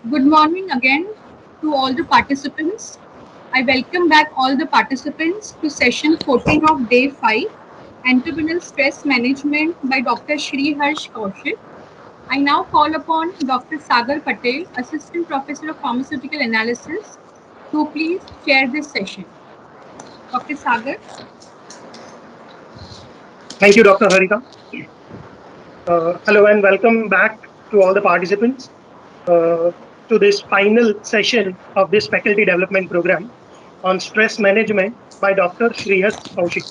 Good morning again to all the participants. I welcome back all the participants to session 14 of day 5, Entrepreneurial Stress Management by Dr. Shri Harsh Kaushik. I now call upon Dr. Sagar Patel, Assistant Professor of Pharmaceutical Analysis, to please chair this session. Dr. Sagar. Thank you, Dr. Harika. Hello and welcome back to all the participants uh, to this final session of this faculty development program on stress management by Dr. Shrihas Kaushik.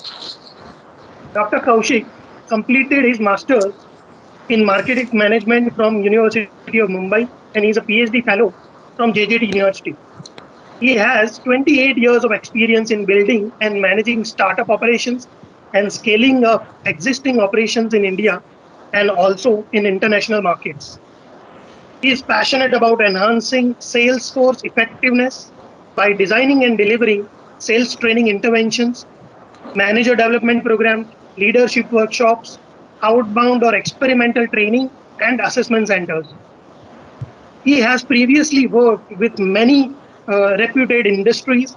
Dr. Kaushik completed his master's in marketing management from University of Mumbai and is a PhD fellow from JJT University. He has 28 years of experience in building and managing startup operations and scaling up existing operations in India and also in international markets. He is passionate about enhancing sales force effectiveness by designing and delivering sales training interventions, manager development programs, leadership workshops, outbound or experimental training, and assessment centers. He has previously worked with many reputed industries.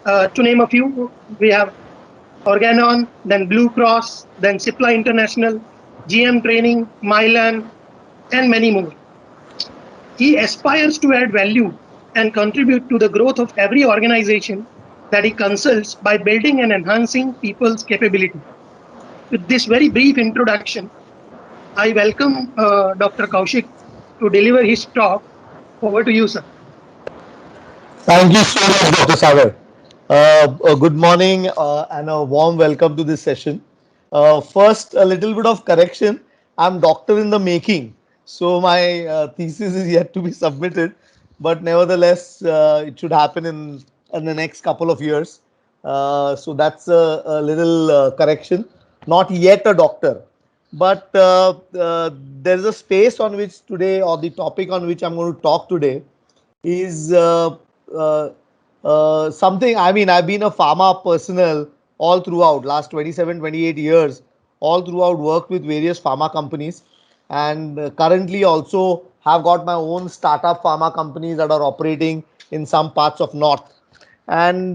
To name a few, we have Organon, then Blue Cross, then Cipla International, GM Training, Mylan, and many more. He aspires to add value and contribute to the growth of every organization that he consults by building and enhancing people's capability. With this very brief introduction, I welcome Dr. Kaushik to deliver his talk. Over to you, sir. Thank you so much, Dr. Sagar. Good morning and a warm welcome to this session. First, a little bit of correction. I'm doctor in the making, so my thesis is yet to be submitted, but nevertheless, it should happen in the next couple of years. So that's a little correction. Not yet a doctor, but there is a space on which today, or the topic on which I'm going to talk today, is uh, something. I mean, I've been a pharma personnel all throughout last 27, 28 years, all throughout worked with various pharma companies, and currently also have got my own startup pharma companies that are operating in some parts of north. And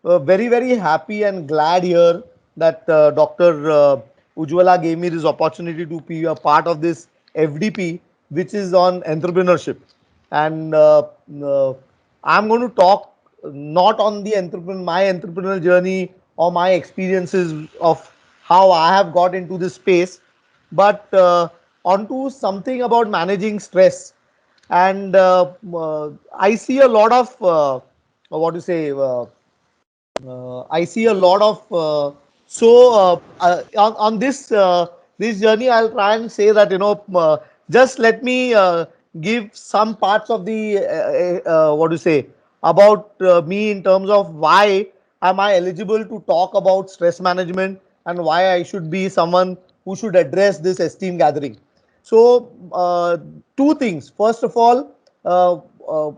very, very happy and glad here that Dr. Ujwala gave me this opportunity to be a part of this FDP, which is on entrepreneurship. And I'm going to talk not on the my entrepreneurial journey or my experiences of how I have got into this space, but onto something about managing stress. And I see a lot of what to say. I see a lot of on this journey. I'll try and say that just let me give some parts of the what to say about me in terms of why am I eligible to talk about stress management and why I should be someone who should address this esteem gathering. So two things. First of all, uh, uh,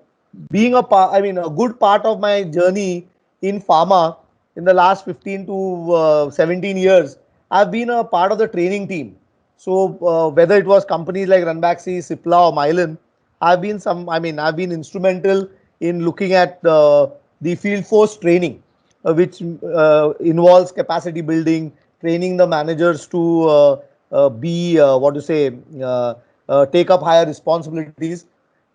being I mean, a good part of my journey in pharma in the last 15 to 17 years, I've been a part of the training team. So whether it was companies like Ranbaxy, Cipla, or Mylan, I've been instrumental in looking at the field force training, which involves capacity building, training the managers to be what to say, take up higher responsibilities,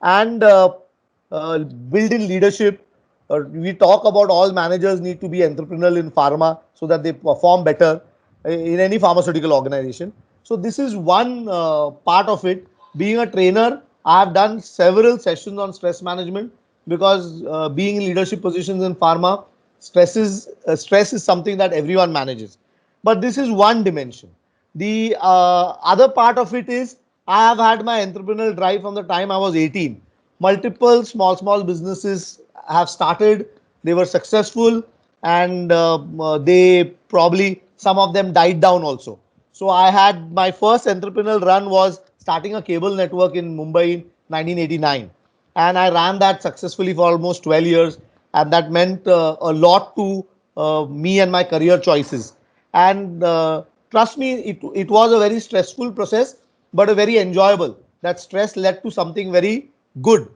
and build in leadership. We talk about all managers need to be entrepreneurial in pharma so that they perform better in any pharmaceutical organization. So this is one part of it. Being a trainer, I have done several sessions on stress management because being in leadership positions in pharma, stress is something that everyone manages. But this is one dimension. The other part of it is I have had my entrepreneurial drive from the time I was 18. Multiple small businesses have started. They were successful, and they probably some of them died down also. So I had my first entrepreneurial run was starting a cable network in Mumbai in 1989, and I ran that successfully for almost 12 years, and that meant a lot to me and my career choices. And trust me, it was a very stressful process, but a very enjoyable. That stress led to something very good.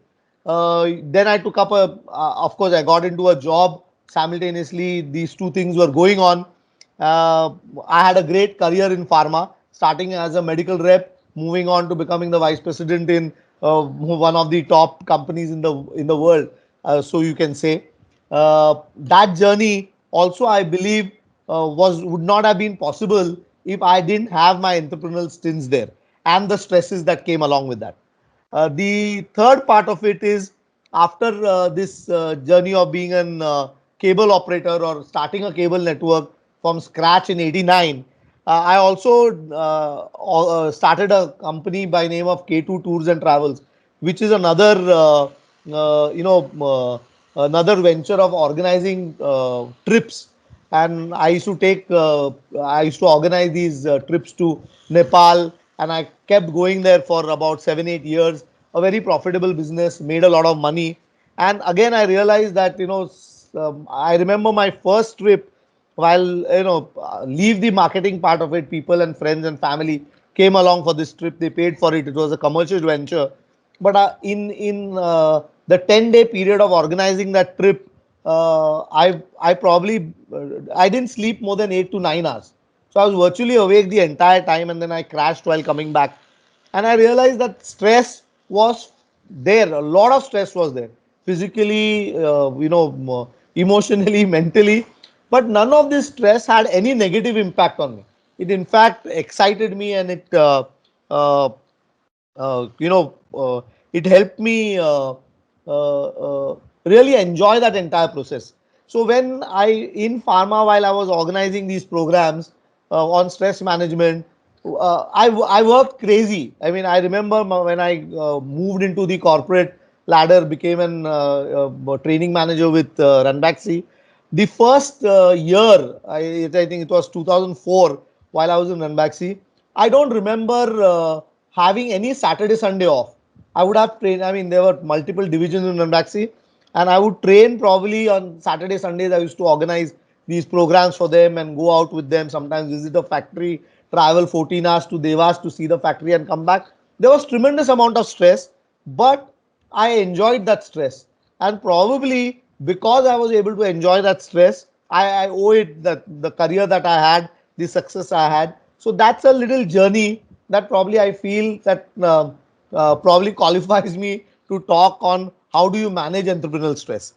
Then I took up of course, I got into a job simultaneously. These two things were going on. Uh, I had a great career in pharma, starting as a medical rep, moving on to becoming the vice president in one of the top companies in the world. So you can say that journey also, I believe, was would not have been possible if I didn't have my entrepreneurial stints there and the stresses that came along with that. The third part of it is after this journey of being an cable operator or starting a cable network from scratch in '89, I also started a company by name of K2 Tours and Travels, which is another another venture of organizing trips. And I used to organize these trips to Nepal, and I kept going there for about 7 8 years. A very profitable business, made a lot of money. And again, I realized that I remember my first trip. While leave the marketing part of it, people and friends and family came along for this trip. They paid for it. It was a commercial venture. But in the 10-day period of organizing that trip, I probably I didn't sleep more than 8 to 9 hours. So I was virtually awake the entire time, and then I crashed while coming back. And I realized that stress was there. A lot of stress was there, physically, emotionally, mentally. But none of this stress had any negative impact on me. It in fact excited me, and uh, uh, you know, it helped me really enjoy that entire process. So when in pharma, while I was organizing these programs on stress management, I worked crazy. I mean, I remember when I moved into the corporate ladder, became an training manager with Ranbaxy. The first year, I think it was 2004, while I was in Ranbaxy, I don't remember having any Saturday, Sunday off. I would have trained, I mean, there were multiple divisions in Ranbaxy, and I would train probably on Saturday, Sundays. I used to organize these programs for them and go out with them, sometimes visit a factory, travel 14 hours to Devas to see the factory and come back. There was tremendous amount of stress, but I enjoyed that stress. And probably because I was able to enjoy that stress, I owe it that the career that I had, the success I had. So that's a little journey that probably I feel that probably qualifies me to talk on how do you manage entrepreneurial stress.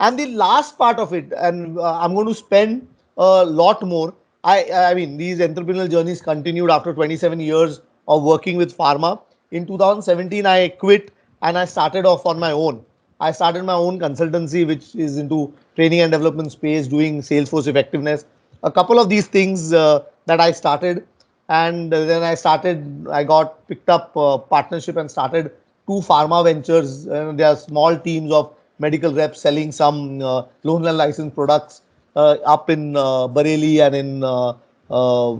And the last part of it, and I'm going to spend a lot more. I mean, these entrepreneurial journeys continued after 27 years of working with pharma. In 2017, I quit and I started off on my own. I started my own consultancy, which is into training and development space, doing Salesforce effectiveness. A couple of these things that I started, and then I got picked up partnership and started two pharma ventures. They are small teams of medical reps selling some loan and license products up in Bareilly and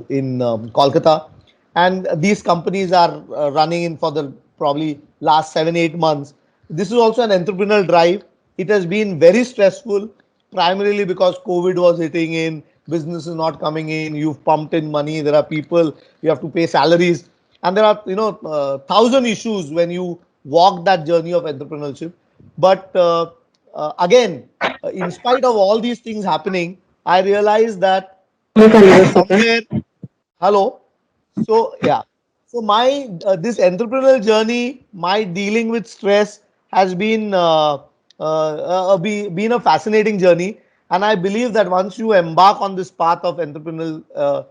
in Kolkata. And these companies are running in for the probably last 7 8 months. This is also an entrepreneurial drive. It has been very stressful, primarily because COVID was hitting in, business is not coming in, you've pumped in money, there are people, you have to pay salaries, and there are thousand issues when you walk that journey of entrepreneurship. But again, in spite of all these things happening, I realized that somewhere, hello. So yeah, so my this entrepreneurial journey, my dealing with stress has been a fascinating journey, and I believe that once you embark on this path of entrepreneurial,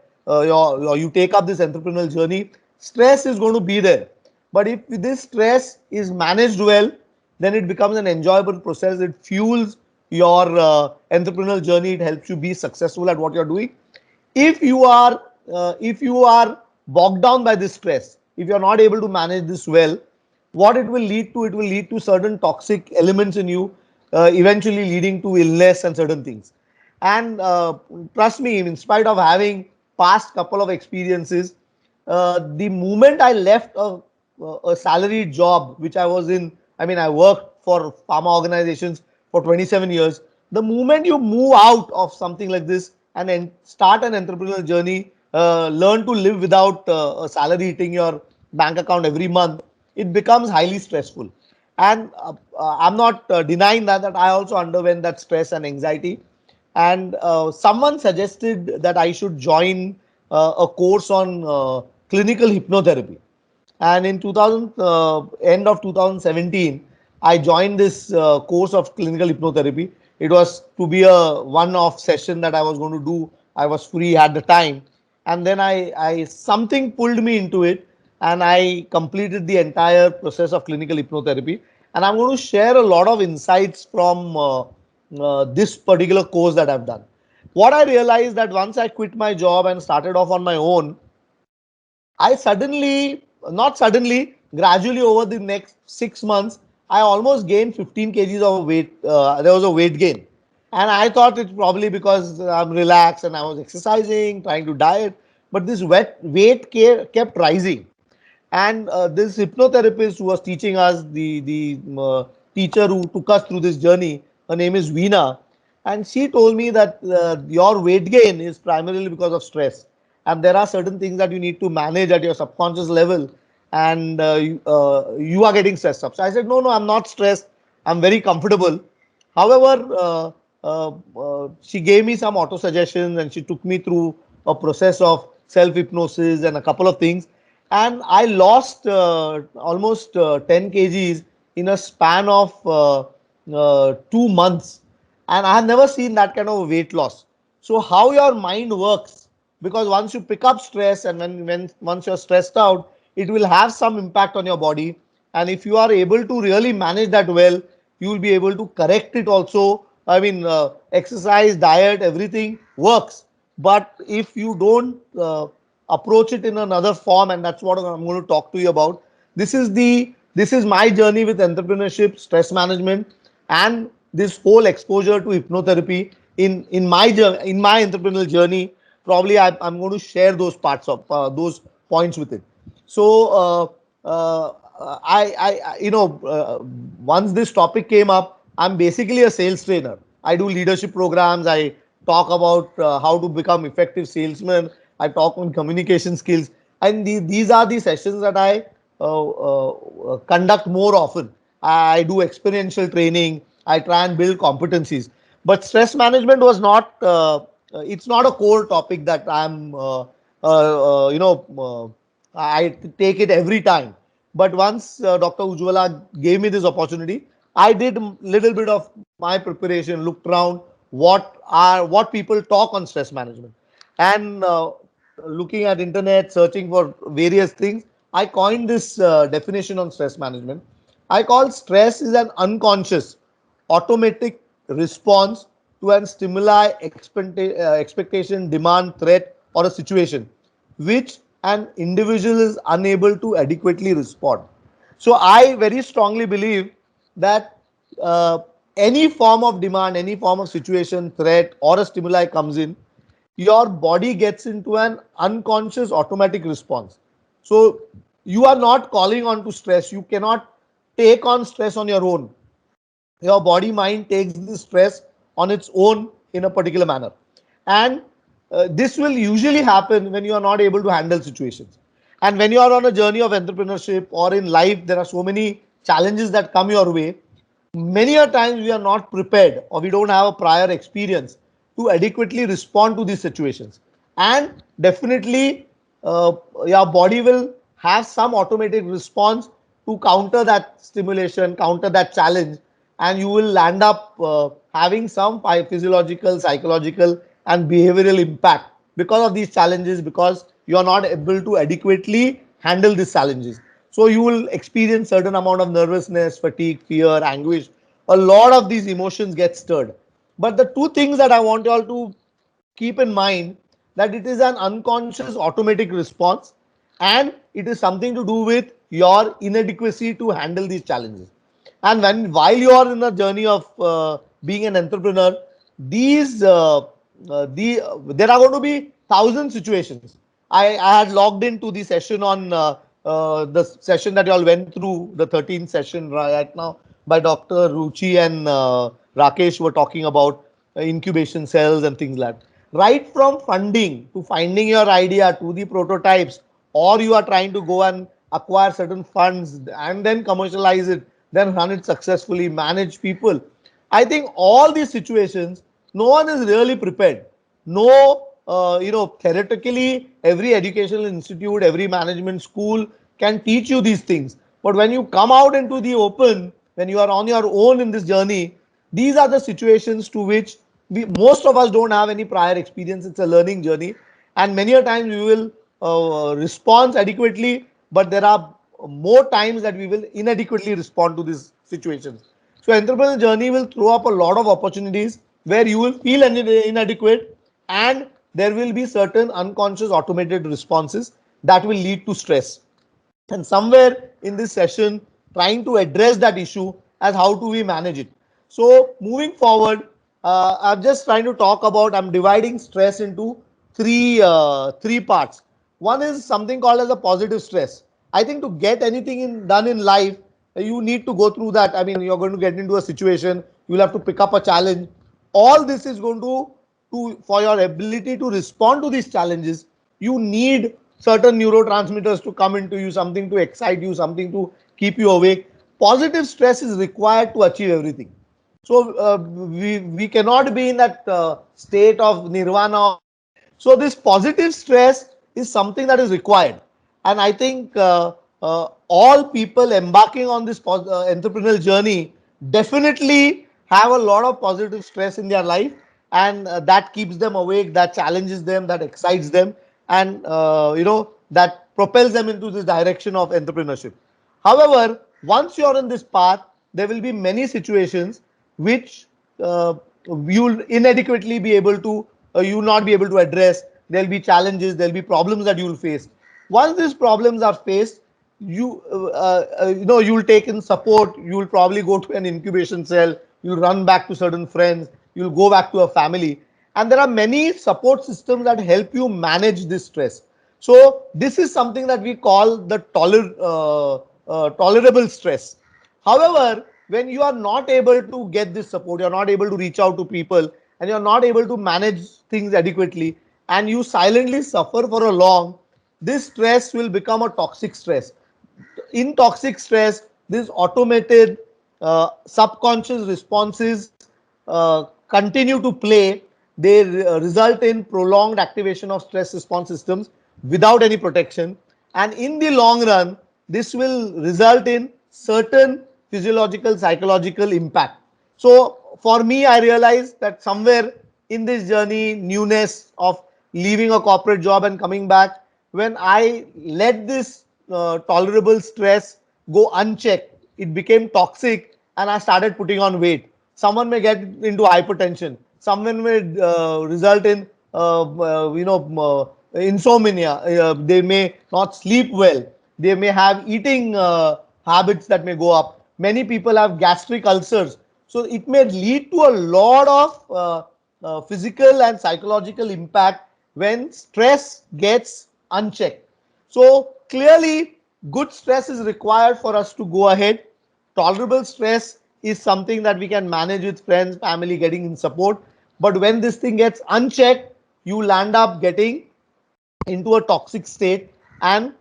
you take up this entrepreneurial journey, stress is going to be there. But if this stress is managed well, then it becomes an enjoyable process. It fuels your entrepreneurial journey. It helps you be successful at what you're doing. If you are bogged down by this stress, if you're not able to manage this well, what it will lead to certain toxic elements in you, eventually leading to illness and certain things. And trust me, in spite of having past couple of experiences, the moment I left a salaried job which I was in, I mean, I worked for pharma organizations for 27 years. The moment you move out of something like this and start an entrepreneurial journey, learn to live without a salary hitting your bank account every month, it becomes highly stressful. And I'm not denying that I also underwent that stress and anxiety. And someone suggested that I should join a course on clinical hypnotherapy. And in 2000, end of 2017, I joined this course of clinical hypnotherapy. It was to be a one-off session that I was going to do. I was free at the time, and then I something pulled me into it, and I completed the entire process of clinical hypnotherapy. And I'm going to share a lot of insights from this particular course that I've done. What I realized that once I quit my job and started off on my own, I suddenly, not suddenly, gradually over the next 6 months, I almost gained 15 kgs of weight. There was a weight gain. And I thought it's probably because I'm relaxed and I was exercising, trying to diet. But this weight kept rising. And this hypnotherapist who was teaching us, the teacher who took us through this journey, her name is Veena, and she told me that your weight gain is primarily because of stress, and there are certain things that you need to manage at your subconscious level, and you are getting stressed up. So I said, no, I'm not stressed. I'm very comfortable. However, she gave me some auto suggestions and she took me through a process of self hypnosis and a couple of things. And I lost almost 10 kgs in a span of 2 months. And I have never seen that kind of weight loss. So, how your mind works, because once you pick up stress and when once you're stressed out, it will have some impact on your body. And if you are able to really manage that well, you will be able to correct it also. I mean, exercise, diet, everything works. But if you don't approach it in another form, and that's what I'm going to talk to you about. This is my journey with entrepreneurship, stress management, and this whole exposure to hypnotherapy in my entrepreneurial journey. Probably I'm going to share those parts of those points with it. So once this topic came up, I'm basically a sales trainer. I do leadership programs. I talk about how to become effective salesman. I talk on communication skills, and these are the sessions that I conduct more often. I do experiential training. I try and build competencies. But stress management was not. It's not a core topic that I'm. I take it every time. But once Dr. Ujwala gave me this opportunity, I did little bit of my preparation, looked around what people talk on stress management, and looking at internet, searching for various things, I coined this definition on stress management. I call stress is an unconscious, automatic response to an stimuli, expectation, demand, threat, or a situation which an individual is unable to adequately respond. So I very strongly believe that uh, any form of demand, any form of situation, threat, or a stimuli comes in, your body gets into an unconscious automatic response. So you are not calling on to stress. You cannot take on stress on your own. Your body mind takes the stress on its own in a particular manner. And this will usually happen when you are not able to handle situations. And when you are on a journey of entrepreneurship or in life, there are so many challenges that come your way. Many a times we are not prepared or we don't have a prior experience to adequately respond to these situations. And definitely, your body will have some automated response to counter that stimulation, counter that challenge, and you will land up having some physiological, psychological, and behavioral impact because of these challenges, because you are not able to adequately handle these challenges. So you will experience certain amount of nervousness, fatigue, fear, anguish. A lot of these emotions get stirred. But the two things that I want you all to keep in mind, that it is an unconscious automatic response, and it is something to do with your inadequacy to handle these challenges. And when while you are in a journey of being an entrepreneur, these there are going to be thousand situations. I had logged into the session on the session that you all went through, the 13th session right now by Dr. Ruchi and Rakesh were talking about incubation cells and things like that. Right from funding to finding your idea to the prototypes, or you are trying to go and acquire certain funds and then commercialize it. then run it successfully, manage people. I think all these situations, no one is really prepared. No, theoretically, every educational institute, every management school can teach you these things. But when you come out into the open, when you are on your own in this journey, these are the situations to which most of us don't have any prior experience. It's a learning journey, and many a times we will respond adequately, but there are more times that we will inadequately respond to these situations. So entrepreneurial journey will throw up a lot of opportunities where you will feel inadequate, and there will be certain unconscious automated responses that will lead to stress. And somewhere in this session, trying to address that issue as how do we manage it. So moving forward, I'm just trying to talk about, I'm dividing stress into three parts. One is something called as a positive stress. I think to get anything done in life, you need to go through that. I mean, you're going to get into a situation, you'll have to pick up a challenge. All this is going to for your ability to respond to these challenges, you need certain neurotransmitters to come into you, something to excite you, something to keep you awake. Positive stress is required to achieve everything. So we cannot be in that state of nirvana. So this positive stress is something that is required, and I think all people embarking on this entrepreneurial journey definitely have a lot of positive stress in their life, and that keeps them awake, that challenges them, that excites them, and that propels them into this direction of entrepreneurship. However, once you are in this path, there will be many situations which you'll inadequately be able to, you will not be able to address. There'll be challenges, there'll be problems that you will face. Once these problems are faced, you'll take in support. You will probably go to an incubation cell. You'll run back to certain friends. You'll go back to a family, and there are many support systems that help you manage this stress. So this is something that we call the tolerable stress. However, when you are not able to get this support, you're not able to reach out to people, and you're not able to manage things adequately, and you silently suffer for a long, this stress will become a toxic stress. In toxic stress, these automated subconscious responses continue to play. They result in prolonged activation of stress response systems without any protection, and in the long run this will result in certain physiological psychological impact. So for me, I realized that somewhere in this journey, newness of leaving a corporate job and coming back, when I let this tolerable stress go unchecked, it became toxic, and I started putting on weight. Someone may get into hypertension. Someone may result in insomnia. They may not sleep well. They may have eating habits that may go up. Many people have gastric ulcers. So it may lead to a lot of physical and psychological impact when stress gets unchecked. So clearly, good stress is required for us to go ahead. Tolerable stress is something that we can manage with friends, family, getting in support. But when this thing gets unchecked, you land up getting into a toxic state. And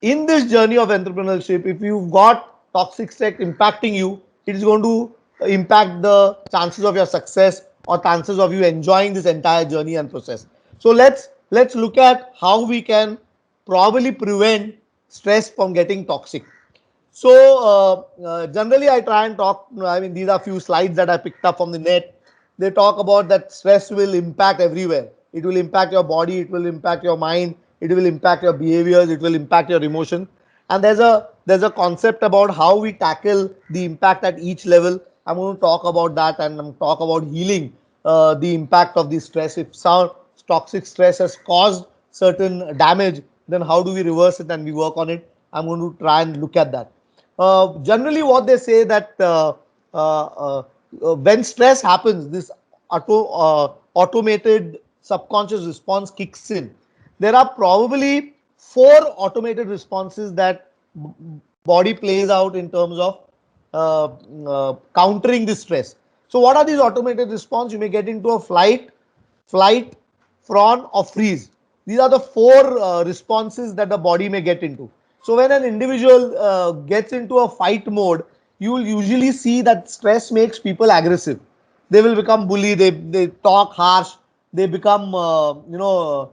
in this journey of entrepreneurship, if you've got toxic state impacting you, it is going to impact the chances of your success or chances of you enjoying this entire journey and process. So let's look at how we can probably prevent stress from getting toxic. So generally, I try and talk. I mean, these are few slides that I picked up from the net. They talk about that stress will impact everywhere. It will impact your body. It will impact your mind. It will impact your behaviors. It will impact your emotion. And there's a concept about how we tackle the impact at each level. I'm going to talk about that, and I'm talk about healing the impact of the stress. If some toxic stress has caused certain damage, then how do we reverse it and we work on it? I'm going to try and look at that. Generally, what they say that when stress happens, this automated subconscious response kicks in. There are probably four automated responses that body plays out in terms of countering this stress. So, what are these automated response? You may get into a flight, prawn, or freeze. These are the four responses that the body may get into. So when an individual gets into a fight mode, you will usually see that stress makes people aggressive. They will become bully. They talk harsh. They become you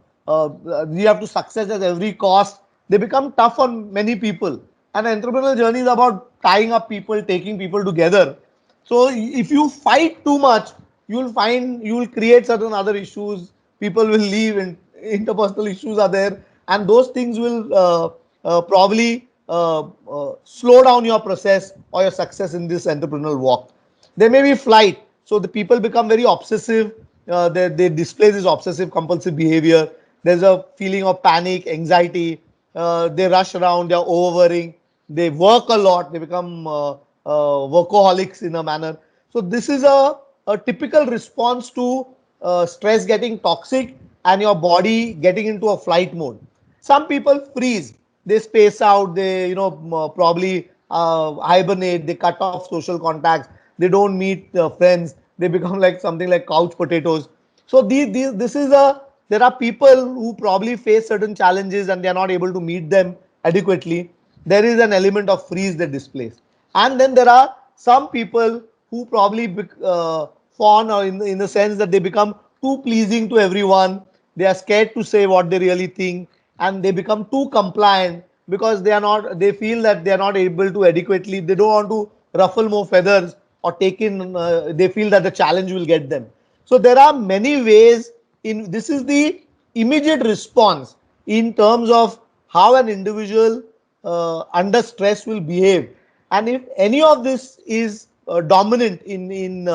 have to success at every cost. They become tough on many people. And entrepreneurial journey is about tying up people, taking people together. So if you fight too much, you will find you will create certain other issues. People will leave, and interpersonal issues are there, and those things will probably slow down your process or your success in this entrepreneurial walk. There may be flight, so the people become very obsessive. They display this obsessive compulsive behavior. There's a feeling of panic, anxiety. They rush around. They're overworrying. They work a lot. They become workaholics in a manner. So this is a typical response to stress getting toxic and your body getting into a flight mode. Some people freeze. They space out. They probably hibernate. They cut off social contacts. They don't meet friends. They become like something like couch potatoes. So this is a there are people who probably face certain challenges and they are not able to meet them adequately. There is an element of freeze that displays. And then there are some people who probably fawn, or in the sense that they become too pleasing to everyone. They are scared to say what they really think, and they become too compliant because they feel that they are not able to adequately, they don't want to ruffle more feathers or take in, they feel that the challenge will get them. So there are many ways in this is the immediate response in terms of how an individual under stress will behave. And if any of this is dominant in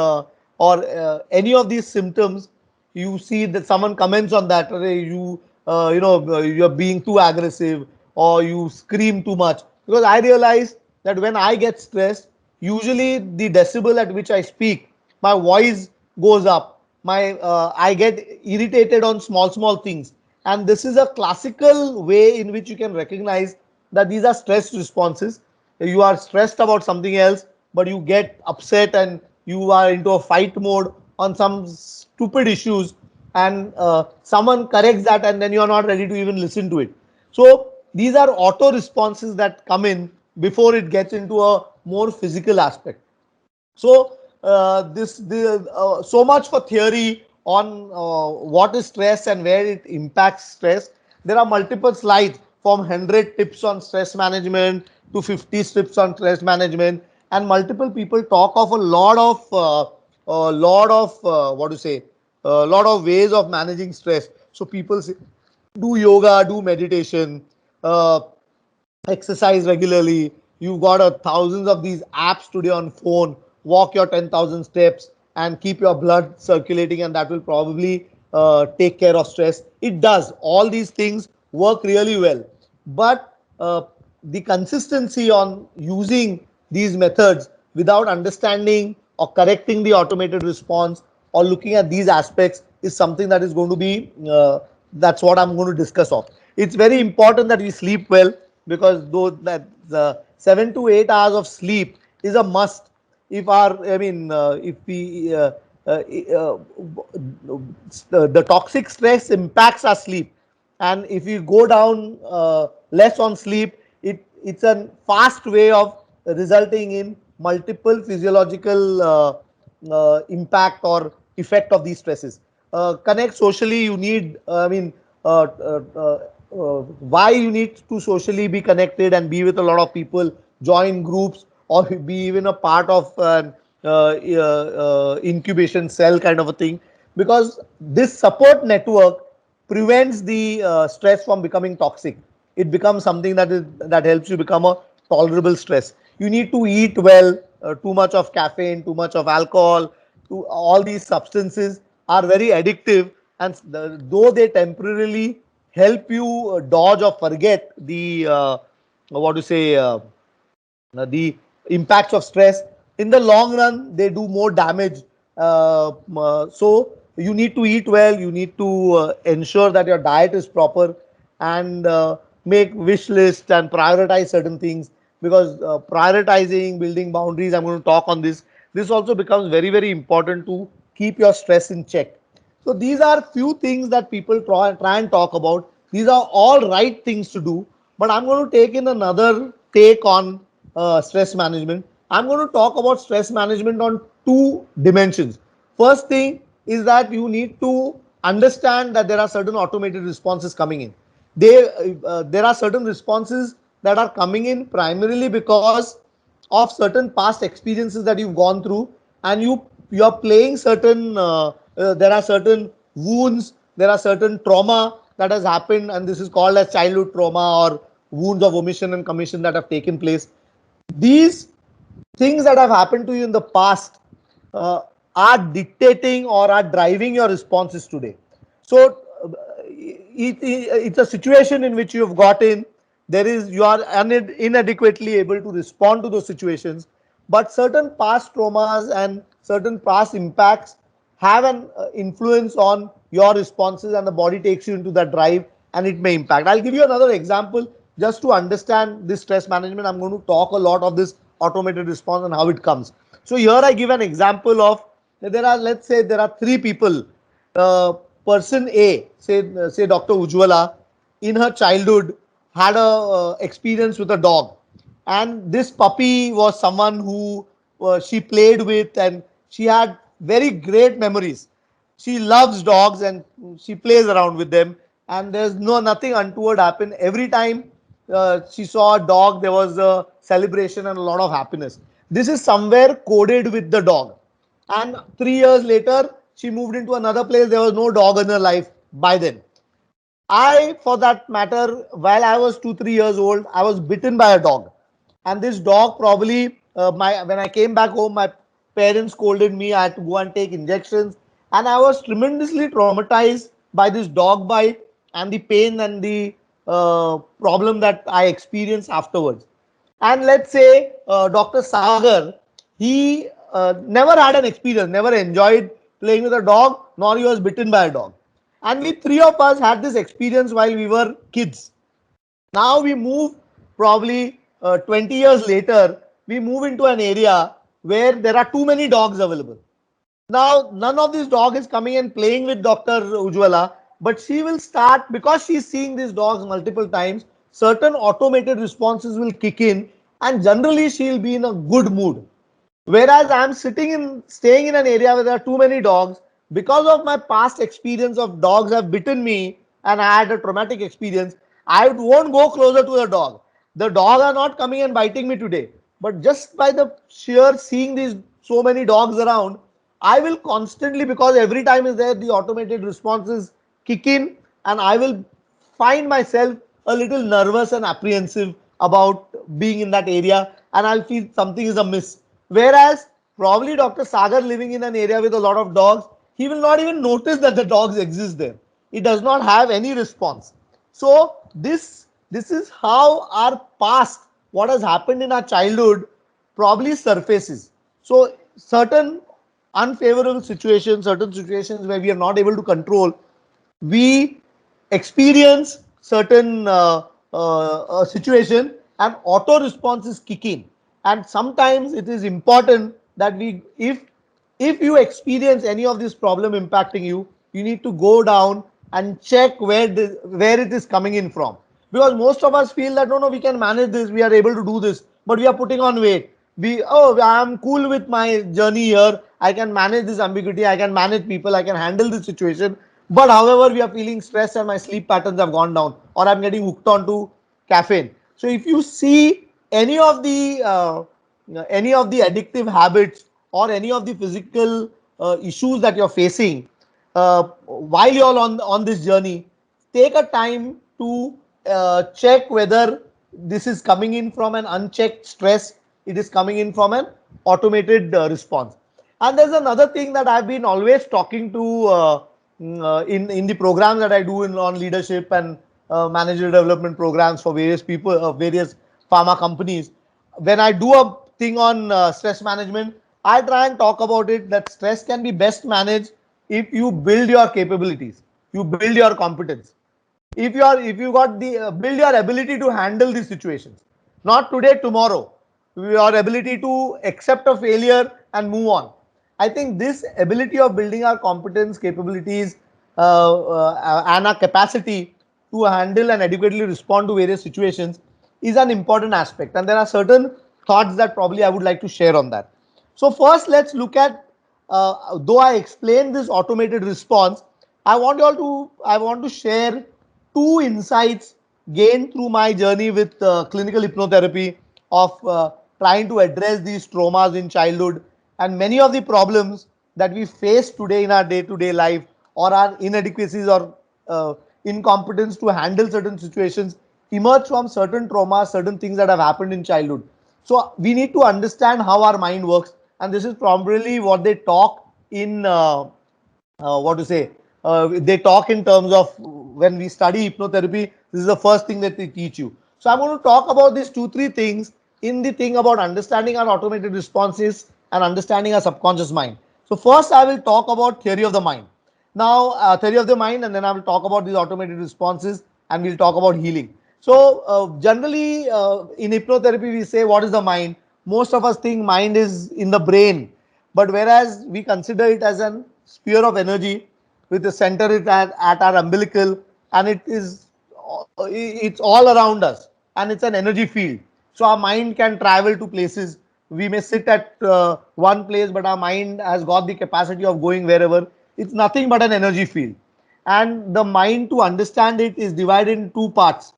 or any of these symptoms, you see that someone comments on that, you're being too aggressive or you scream too much. Because I realize that when I get stressed, usually the decibel at which I speak, my voice goes up. I get irritated on small things, and this is a classical way in which you can recognize that these are stress responses. You are stressed about something else, but you get upset and you are into a fight mode on some stupid issues, and someone corrects that, and then you are not ready to even listen to it. So these are auto responses that come in before it gets into a more physical aspect. So so much for theory on what is stress and where it impacts stress. There are multiple slides from 100 tips on stress management to 50 tips on stress management, and multiple people talk of a lot of what to say, a lot of ways of managing stress. So people say, do yoga, do meditation, uh, exercise regularly. You've got thousands of these apps today on phone. Walk your 10,000 steps and keep your blood circulating, and that will probably take care of stress. It does. All these things work really well, but the consistency on using these methods without understanding or correcting the automated response or looking at these aspects is something that is going to be that's what I'm going to discuss of. It's very important that we sleep well, because though that the 7 to 8 hours of sleep is a must. If our I mean if we uh, uh, the toxic stress impacts our sleep, and if you go down less on sleep, it's a fast way of resulting in multiple physiological impact or effect of these stresses. Connect socially. You need uh, uh, uh, why you need to socially be connected and be with a lot of people, join groups, or be even a part of an incubation cell kind of a thing, because this support network prevents the stress from becoming toxic. It becomes something that helps you become a tolerable stress. You need to eat well. Too much of caffeine, too much of alcohol, all these substances are very addictive, and though they temporarily help you dodge or forget the what to say the impacts of stress, in the long run they do more damage. So you need to eat well. You need to ensure that your diet is proper, and make wish list and prioritize certain things, because prioritizing, building boundaries, I'm going to talk on this also becomes very important to keep your stress in check. So these are few things that people try and talk about. These are all right things to do, but I'm going to take in another take on stress management. I'm going to talk about stress management on two dimensions. First thing is that you need to understand that there are certain automated responses coming in. There are certain responses that are coming in primarily because of certain past experiences that you've gone through, and you are playing certain. There are certain wounds, there are certain trauma that has happened, and this is called as childhood trauma or wounds of omission and commission that have taken place. These things that have happened to you in the past uh, are dictating or are driving your responses today. So it's a situation in which you have got in. You are inadequately able to respond to those situations, but certain past traumas and certain past impacts have an influence on your responses, and the body takes you into that drive, and it may impact. I'll give you another example just to understand this stress management. I'm going to talk a lot of this automated response and how it comes. So here I give an example of, let's say there are three people. uh, Person A, say Dr. Ujwala, in her childhood had a experience with a dog, and this puppy was someone who she played with, and she had very great memories. She loves dogs and she plays around with them, and there's nothing untoward happen. Every time she saw a dog, there was a celebration and a lot of happiness. This is somewhere coded with the dog. And 3 years later, she moved into another place. There was no dog in her life by then. For that matter, while I was 2, 3 years old, I was bitten by a dog, and this dog probably my when I came back home, my parents scolded me. I had to go and take injections, and I was tremendously traumatized by this dog bite and the pain and the problem that I experienced afterwards. And let's say Dr. Sagar, he never had an experience, never enjoyed playing with a dog, nor he was bitten by a dog. And we three of us had this experience while we were kids. Now we move probably 20 years later, we move into an area where there are too many dogs available. Now, none of this dog is coming and playing with Dr. Ujwala, but she will start, because she's seeing these dogs multiple times, certain automated responses will kick in, and generally she'll be in a good mood. Whereas I'm staying in an area where there are too many dogs, because of my past experience of dogs have bitten me and I had a traumatic experience, I won't go closer to the dog. The dog are not coming and biting me today, but just by the sheer seeing these so many dogs around, I will constantly, because every time is there, the automated responses kick in, and I will find myself a little nervous and apprehensive about being in that area, and I'll feel something is amiss. Whereas probably Dr. Sagar, living in an area with a lot of dogs, he will not even notice that the dogs exist there. He does not have any response. So this is how our past, what has happened in our childhood, probably surfaces. So certain unfavorable situations, certain situations where we are not able to control, we experience certain situation, and auto response is kicking. And sometimes it is important that if you experience any of this problem impacting you, you need to go down and check where it is coming in from. Because most of us feel that no, we can manage this, we are able to do this, but we are putting on weight. I'm cool with my journey here, I can manage this ambiguity, I can manage people, I can handle this situation. But however, we are feeling stressed and my sleep patterns have gone down, or I'm getting hooked onto caffeine. So if you see any of the addictive habits or any of the physical issues that you're facing while you're on this journey, take a time to check whether this is coming in from an unchecked stress, it is coming in from an automated response. And there's another thing that I've been always talking to in the programs that I do on leadership and manager development programs for various people, various pharma companies. When I do a thing on stress management, I try and talk about it that stress can be best managed if you build your capabilities, you build your competence. If you got the build your ability to handle these situations, not today, tomorrow, your ability to accept a failure and move on. I think this ability of building our competence, capabilities, and our capacity to handle and adequately respond to various situations is an important aspect. And there are certain thoughts that probably I would like to share on that. So first, let's look at, though I explained this automated response, I want to share two insights gained through my journey with clinical hypnotherapy of trying to address these traumas in childhood and many of the problems that we face today in our day-to-day life, or our inadequacies or incompetence to handle certain situations emerge from certain traumas, certain things that have happened in childhood. So we need to understand how our mind works, and this is probably what they talk in what to say. They talk in terms of when we study hypnotherapy. This is the first thing that they teach you. So I'm going to talk about these two, three things in the thing about understanding our automated responses and understanding our subconscious mind. So first, I will talk about theory of the mind. Now, theory of the mind, and then I will talk about these automated responses, and we'll talk about healing. So, generally, in hypnotherapy, we say, what is the mind? Most of us think mind is in the brain, but whereas we consider it as an sphere of energy with the center it at our umbilical, and it's all around us, and it's an energy field. So our mind can travel to places. We may sit at one place, but our mind has got the capacity of going wherever. It's nothing but an energy field, and the mind, to understand it, is divided in two parts.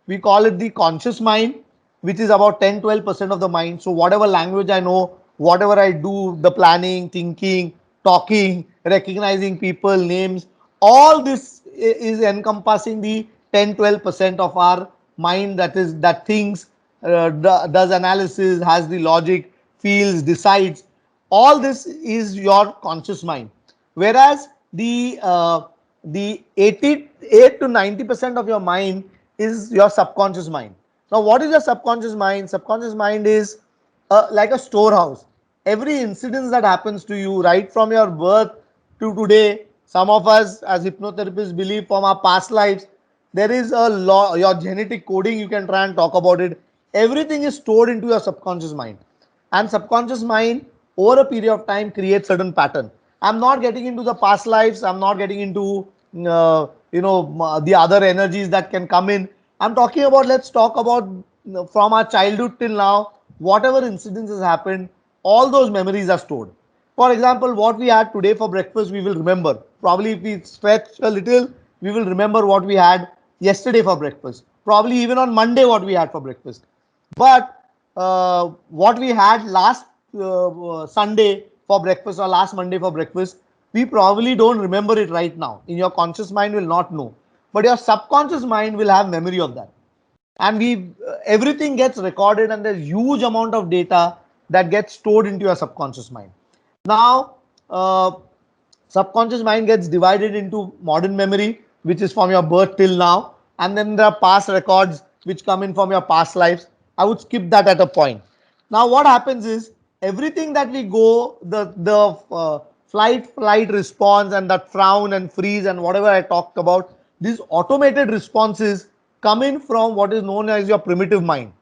We call it the conscious mind, which is about 10-12% of the mind. So whatever language I know, whatever I do, the planning, thinking, talking, recognizing people, names, all this is encompassing the 10-12% of our mind, that thinks, does analysis, has the logic, feels, decides. All this is your conscious mind, whereas the 88 to 90% of your mind is your subconscious mind. Now, what is your subconscious mind? Subconscious mind is like a storehouse. Every incident that happens to you, right from your birth to today, some of us as hypnotherapists believe from our past lives, there is a law, your genetic coding, you can try and talk about it. Everything is stored into your subconscious mind, and subconscious mind over a period of time creates certain pattern. I'm not getting into the past lives, I'm not getting into the other energies that can come in. I'm talking about, let's talk about from our childhood till now, whatever incidents has happened, all those memories are stored. For example, what we had today for breakfast, we will remember. Probably if we stretch a little, we will remember what we had yesterday for breakfast. Probably even on Monday, what we had for breakfast. But what we had last Sunday for breakfast, or last Monday for breakfast, we probably don't remember it right now. In your conscious mind will not know, but your subconscious mind will have memory of that. And everything gets recorded, and there's huge amount of data that gets stored into your subconscious mind. Now, subconscious mind gets divided into modern memory, which is from your birth till now, and then there are past records which come in from your past lives. I would skip that at a point. Now, what happens is, everything that we go, the flight response, and that frown and freeze and whatever I talked about, these automated responses come in from what is known as your primitive mind.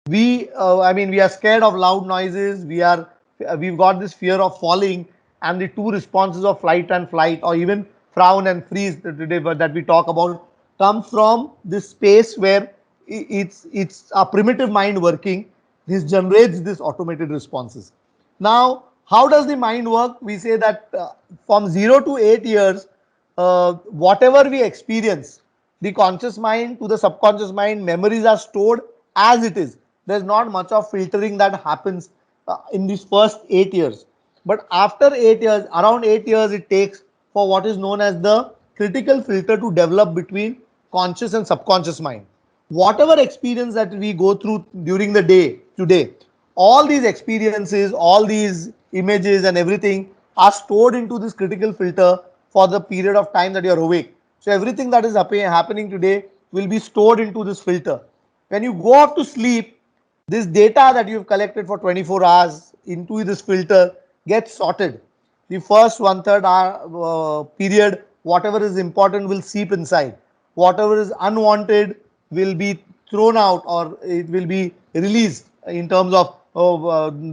We are scared of loud noises. We've got this fear of falling, and the two responses of flight and flight, or even frown and freeze that we talk about, come from this space where it's a primitive mind working. This generates this automated responses. Now, how does the mind work? We say that from 0 to 8 years, whatever we experience, the conscious mind to the subconscious mind, memories are stored as it is. There's not much of filtering that happens in these first 8 years. But after 8 years, around 8 years, it takes for what is known as the critical filter to develop between conscious and subconscious mind. Whatever experience that we go through during the day today, all these experiences, all these images and everything are stored into this critical filter for the period of time that you're awake. So everything that is happening today will be stored into this filter. When you go off to sleep, this data that you've collected for 24 hours into this filter gets sorted. The first one third hour period, whatever is important will seep inside. Whatever is unwanted will be thrown out, or it will be released in terms of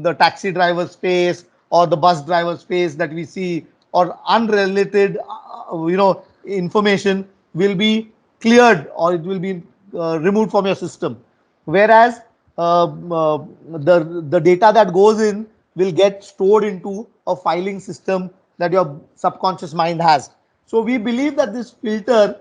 the taxi driver's face or the bus driver's face that we see, or unrelated information will be cleared, or it will be removed from your system. Whereas the data that goes in will get stored into a filing system that your subconscious mind has. So we believe that this filter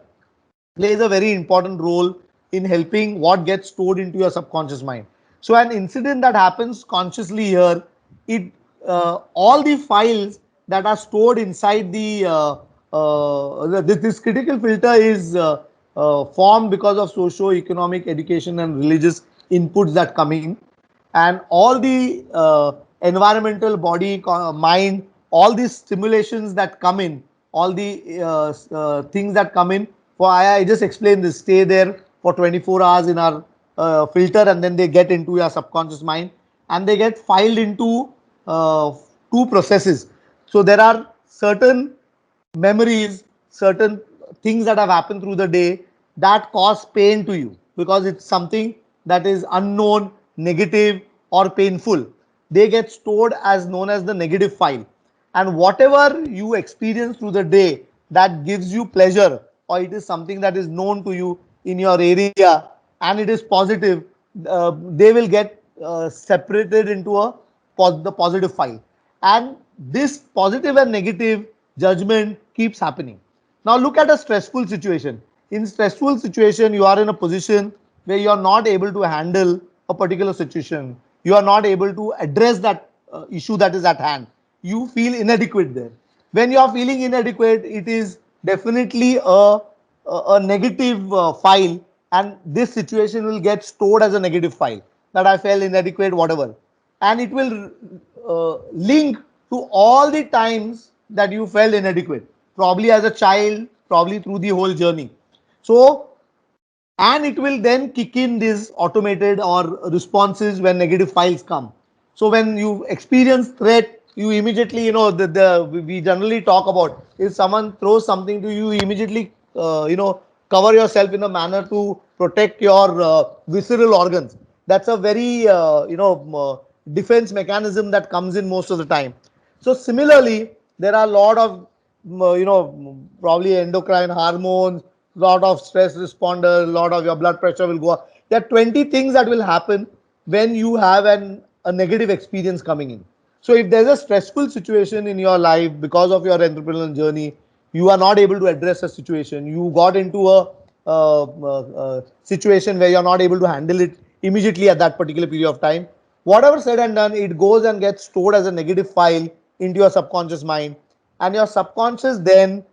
plays a very important role in helping what gets stored into your subconscious mind. So an incident that happens consciously here, it all the files that are stored inside this critical filter is formed because of socio-economic, education, and religious inputs that come in, and all the environmental, body, mind, all these stimulations that come in, all the things that come in. For I just explained this, stay there for 24 hours in our filter, and then they get into your subconscious mind, and they get filed into uh, two processes. So there are certain memories, certain things that have happened through the day that cause pain to you because it's something that is unknown, negative, or painful. They get stored as known as the negative file. And whatever you experience through the day that gives you pleasure, or it is something that is known to you in your area and it is positive, they will get separated into the positive file, and this positive and negative judgment keeps happening. Now look at a stressful situation. In stressful situation, you are in a position where you are not able to handle a particular situation, you are not able to address that issue that is at hand, you feel inadequate there. When you are feeling inadequate, it is definitely a negative file, and this situation will get stored as a negative file, that I felt inadequate, whatever, and it will link to all the times that you felt inadequate, probably as a child, probably through the whole journey. So, and it will then kick in these automated or responses when negative files come. So when you experience threat, you immediately, we generally talk about, if someone throws something to you, you immediately cover yourself in a manner to protect your visceral organs. That's a very defense mechanism that comes in most of the time. So similarly, there are a lot of probably endocrine hormones, lot of stress responder, lot of your blood pressure will go up. There are 20 things that will happen when you have a negative experience coming in. So if there's a stressful situation in your life because of your entrepreneurial journey, you are not able to address a situation, you got into a situation where you're not able to handle it immediately at that particular period of time, whatever said and done, it goes and gets stored as a negative file into your subconscious mind, and your subconscious then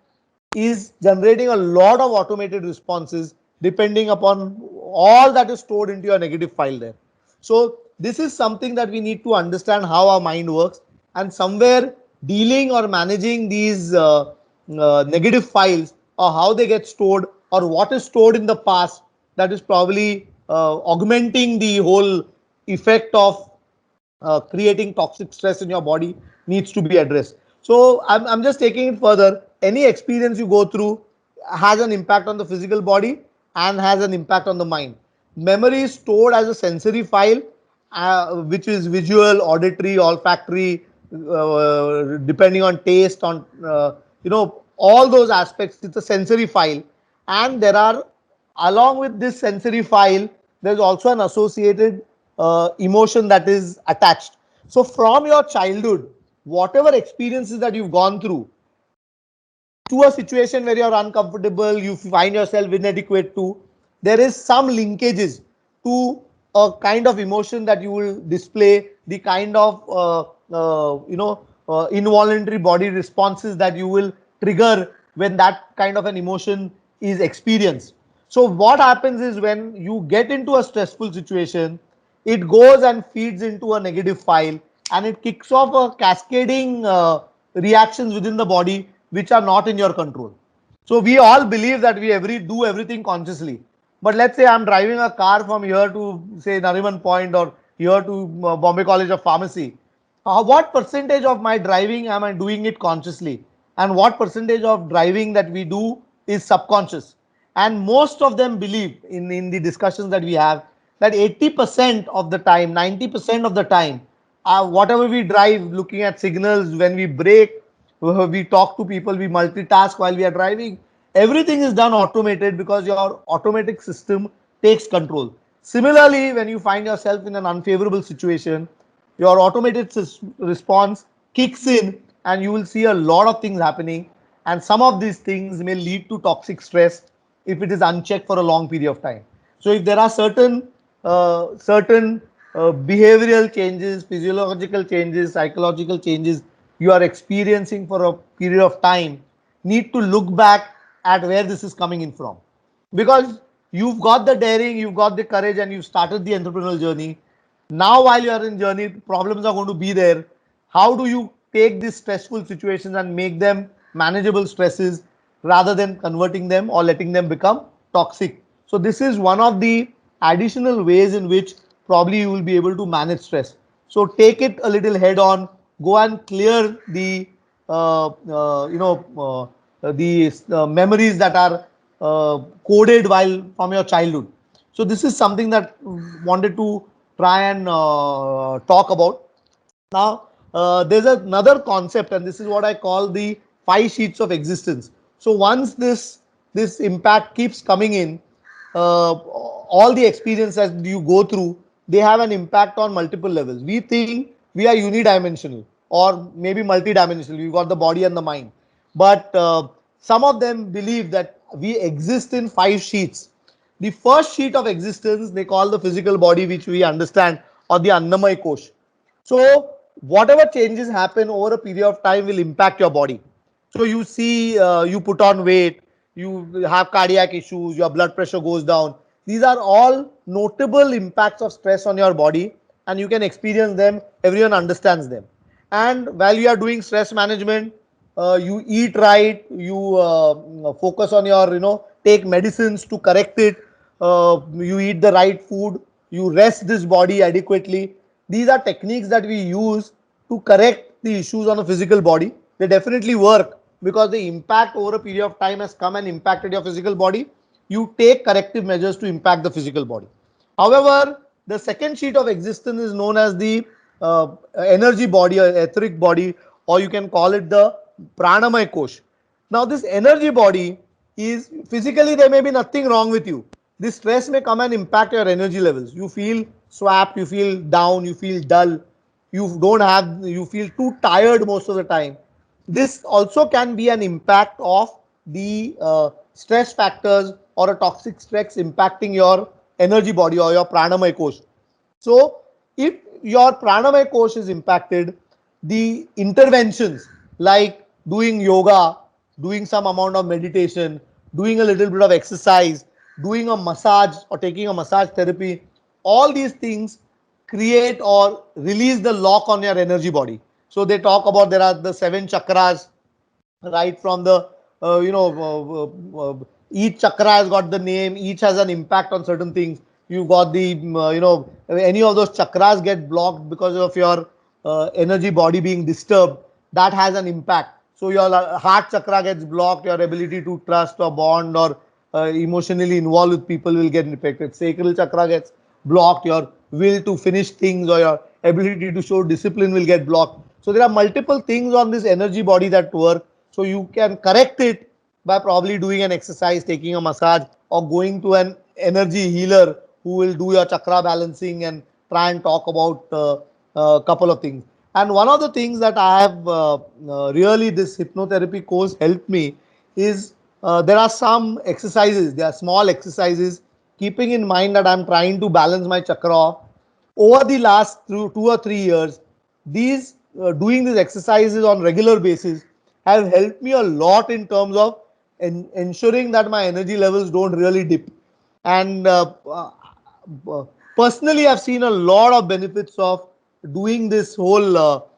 is generating a lot of automated responses depending upon all that is stored into your negative file there. So this is something that we need to understand how our mind works, and somewhere dealing or managing these negative files, or how they get stored, or what is stored in the past, that is probably augmenting the whole effect of creating toxic stress in your body, needs to be addressed. So I'm just taking it further. Any experience you go through has an impact on the physical body and has an impact on the mind. Memory is stored as a sensory file, which is visual, auditory, olfactory, depending on taste, on all those aspects. It's a sensory file, and there are, along with this sensory file, there's also an associated emotion that is attached. So from your childhood, whatever experiences that you've gone through, to a situation where you're uncomfortable, you find yourself inadequate to, there is some linkages to a kind of emotion that you will display, the kind of involuntary body responses that you will trigger when that kind of an emotion is experienced. So what happens is, when you get into a stressful situation, it goes and feeds into a negative file, and it kicks off a cascading reactions within the body which are not in your control. So we all believe that we do everything consciously. But let's say I'm driving a car from here to, say, Nariman Point, or here to Bombay College of Pharmacy. What percentage of my driving am I doing it consciously? And what percentage of driving that we do is subconscious? And most of them believe, in the discussions that we have, that 80% of the time, 90% of the time, whatever we drive, looking at signals, when we brake, we talk to people, we multitask while we are driving, everything is done automated because your automatic system takes control. Similarly, when you find yourself in an unfavorable situation, your automated response kicks in and you will see a lot of things happening. And some of these things may lead to toxic stress if it is unchecked for a long period of time. So if there are certain behavioral changes, physiological changes, psychological changes you are experiencing for a period of time, need to look back at where this is coming in from, because you've got the daring, you've got the courage, and you've started the entrepreneurial journey. Now while you are in journey, problems are going to be there. How do you take these stressful situations and make them manageable stresses rather than converting them or letting them become toxic? So this is one of the additional ways in which probably you will be able to manage stress. So take it a little head on, go and clear the memories that are coded while from your childhood. So this is something that wanted to try and talk about. Now, there's another concept, and this is what I call the 5 sheets of existence. So once this impact keeps coming in, all the experiences that you go through, they have an impact on multiple levels. We think we are unidimensional or maybe multidimensional. We've got the body and the mind, but some of them believe that we exist in 5 sheets. The first sheet of existence they call the physical body, which we understand, or the Annamaya Kosh. So whatever changes happen over a period of time will impact your body. So you see, you put on weight, you have cardiac issues, your blood pressure goes down. These are all notable impacts of stress on your body, and you can experience them. Everyone understands them. And while you are doing stress management, you eat right, you focus on your, take medicines to correct it, you eat the right food, you rest this body adequately. These are techniques that we use to correct the issues on the physical body. They definitely work because the impact over a period of time has come and impacted your physical body. You take corrective measures to impact the physical body. However, the second sheet of existence is known as the energy body or etheric body, or you can call it the pranamaya kosh. Now, this energy body is physically, there may be nothing wrong with you. This stress may come and impact your energy levels. You feel swamped, you feel down, you feel dull, you feel too tired most of the time. This also can be an impact of the stress factors or a toxic stress impacting your energy body or your pranamaya kosh. So if your pranamaya kosh is impacted, the interventions like doing yoga, doing some amount of meditation, doing a little bit of exercise, doing a massage or taking a massage therapy, all these things create or release the lock on your energy body. So they talk about there are the 7 chakras, right from the each chakra has got the name, each has an impact on certain things. You got the any of those chakras get blocked because of your energy body being disturbed, that has an impact. So your heart chakra gets blocked, your ability to trust or bond or emotionally involved with people will get impacted. Sacral chakra gets blocked, your will to finish things or your ability to show discipline will get blocked. So there are multiple things on this energy body that work. So you can correct it by probably doing an exercise, taking a massage, or going to an energy healer who will do your chakra balancing and try and talk about a couple of things. And one of the things that I have really this hypnotherapy course helped me is there are some exercises, there are small exercises, keeping in mind that I'm trying to balance my chakra over the last 2 or 3 years. These doing these exercises on regular basis have helped me a lot in terms of ensuring that my energy levels don't really dip. And personally, I've seen a lot of benefits of doing this whole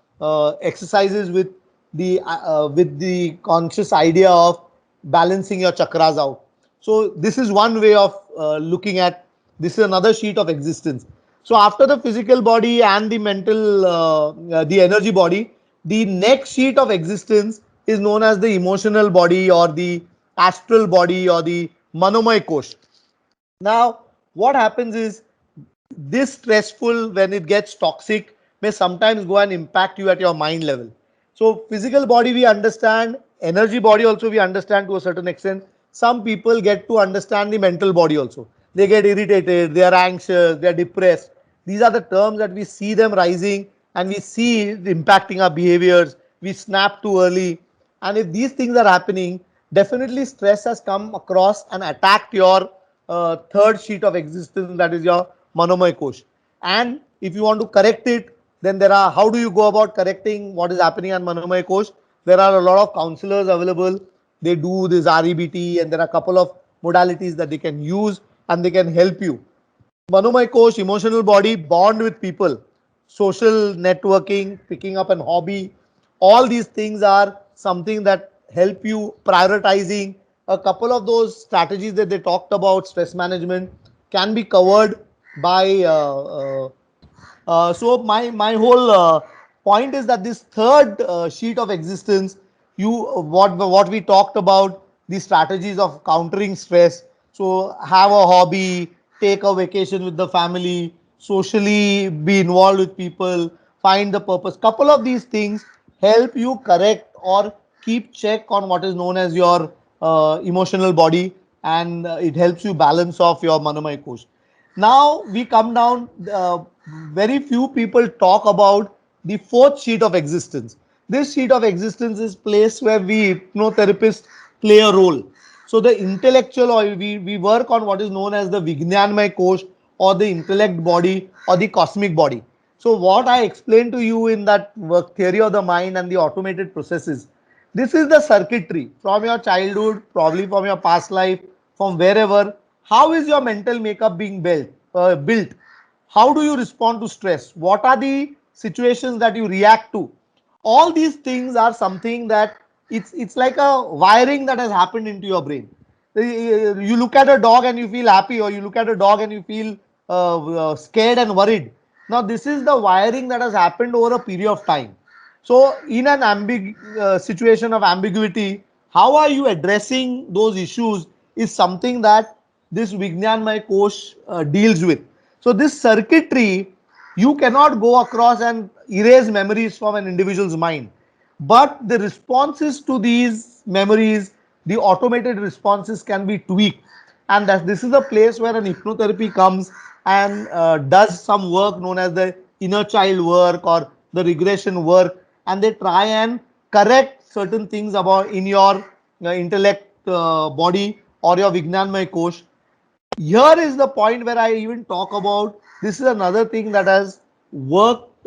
exercises with the conscious idea of balancing your chakras out. So this is one way of looking at. This is another sheet of existence. So after the physical body and the mental, the energy body, the next sheet of existence is known as the emotional body or the astral body or the manomaya kosh. Now, what happens is this stressful, when it gets toxic, may sometimes go and impact you at your mind level. So physical body we understand, energy body also we understand to a certain extent. Some people get to understand the mental body also. they get irritated, they are anxious, they are depressed. These are the terms that we see them rising, and we see it impacting our behaviors. We snap too early. And if these things are happening, definitely stress has come across and attacked your third sheet of existence, that is your Manomay Kosh. And if you want to correct it, then there are, how do you go about correcting what is happening on Manomay Kosh? There are a lot of counselors available. They do this REBT, and there are a couple of modalities that they can use, and they can help you. Manomay Kosh, emotional body, bond with people, social networking, picking up an hobby. All these things are something that help you prioritizing. A couple of those strategies that they talked about, stress management, can be covered by so my whole point is that this third sheet of existence, you what we talked about, the strategies of countering stress. So have a hobby, take a vacation with the family, socially be involved with people, find the purpose. Couple of these things help you correct or keep check on what is known as your emotional body, and it helps you balance off your Manomay Kosh. Now we come down, very few people talk about the fourth sheet of existence. This sheet of existence is place where we hypnotherapists play a role. So the intellectual, or we work on what is known as the Vijnanmay Kosh, or the intellect body, or the cosmic body. So what I explained to you in that work, theory of the mind and the automated processes, this is the circuitry from your childhood, probably from your past life, from wherever. How is your mental makeup being built? How do you respond to stress? What are the situations that you react to? All these things are something that it's like a wiring that has happened into your brain. You look at a dog and you feel happy, or you look at a dog and you feel scared and worried. Now this is the wiring that has happened over a period of time. So in an situation of ambiguity, how are you addressing those issues is something that this Vijnanmay Kosh deals with. So this circuitry, you cannot go across and erase memories from an individual's mind. But the responses to these memories, the automated responses, can be tweaked. And that this is a place where an hypnotherapy comes and does some work known as the inner child work or the regression work, and they try and correct certain things about in your intellect body or your Vijnanmay Kosh. Here is the point where I even talk about, this is another thing that has worked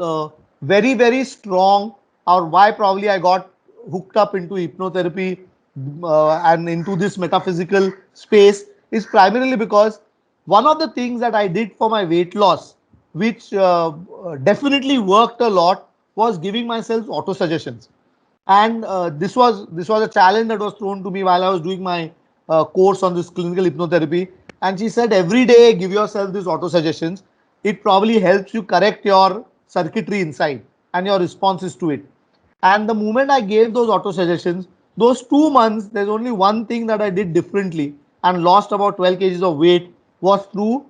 very, very strong, or why probably I got hooked up into hypnotherapy and into this metaphysical space, is primarily because one of the things that I did for my weight loss, which definitely worked a lot, was giving myself auto suggestions. And this was a challenge that was thrown to me while I was doing my course on this clinical hypnotherapy. And she said, every day give yourself these auto suggestions. It probably helps you correct your circuitry inside and your responses to it. And the moment I gave those auto suggestions, those 2 months, there's only one thing that I did differently and lost about 12 kgs of weight, was through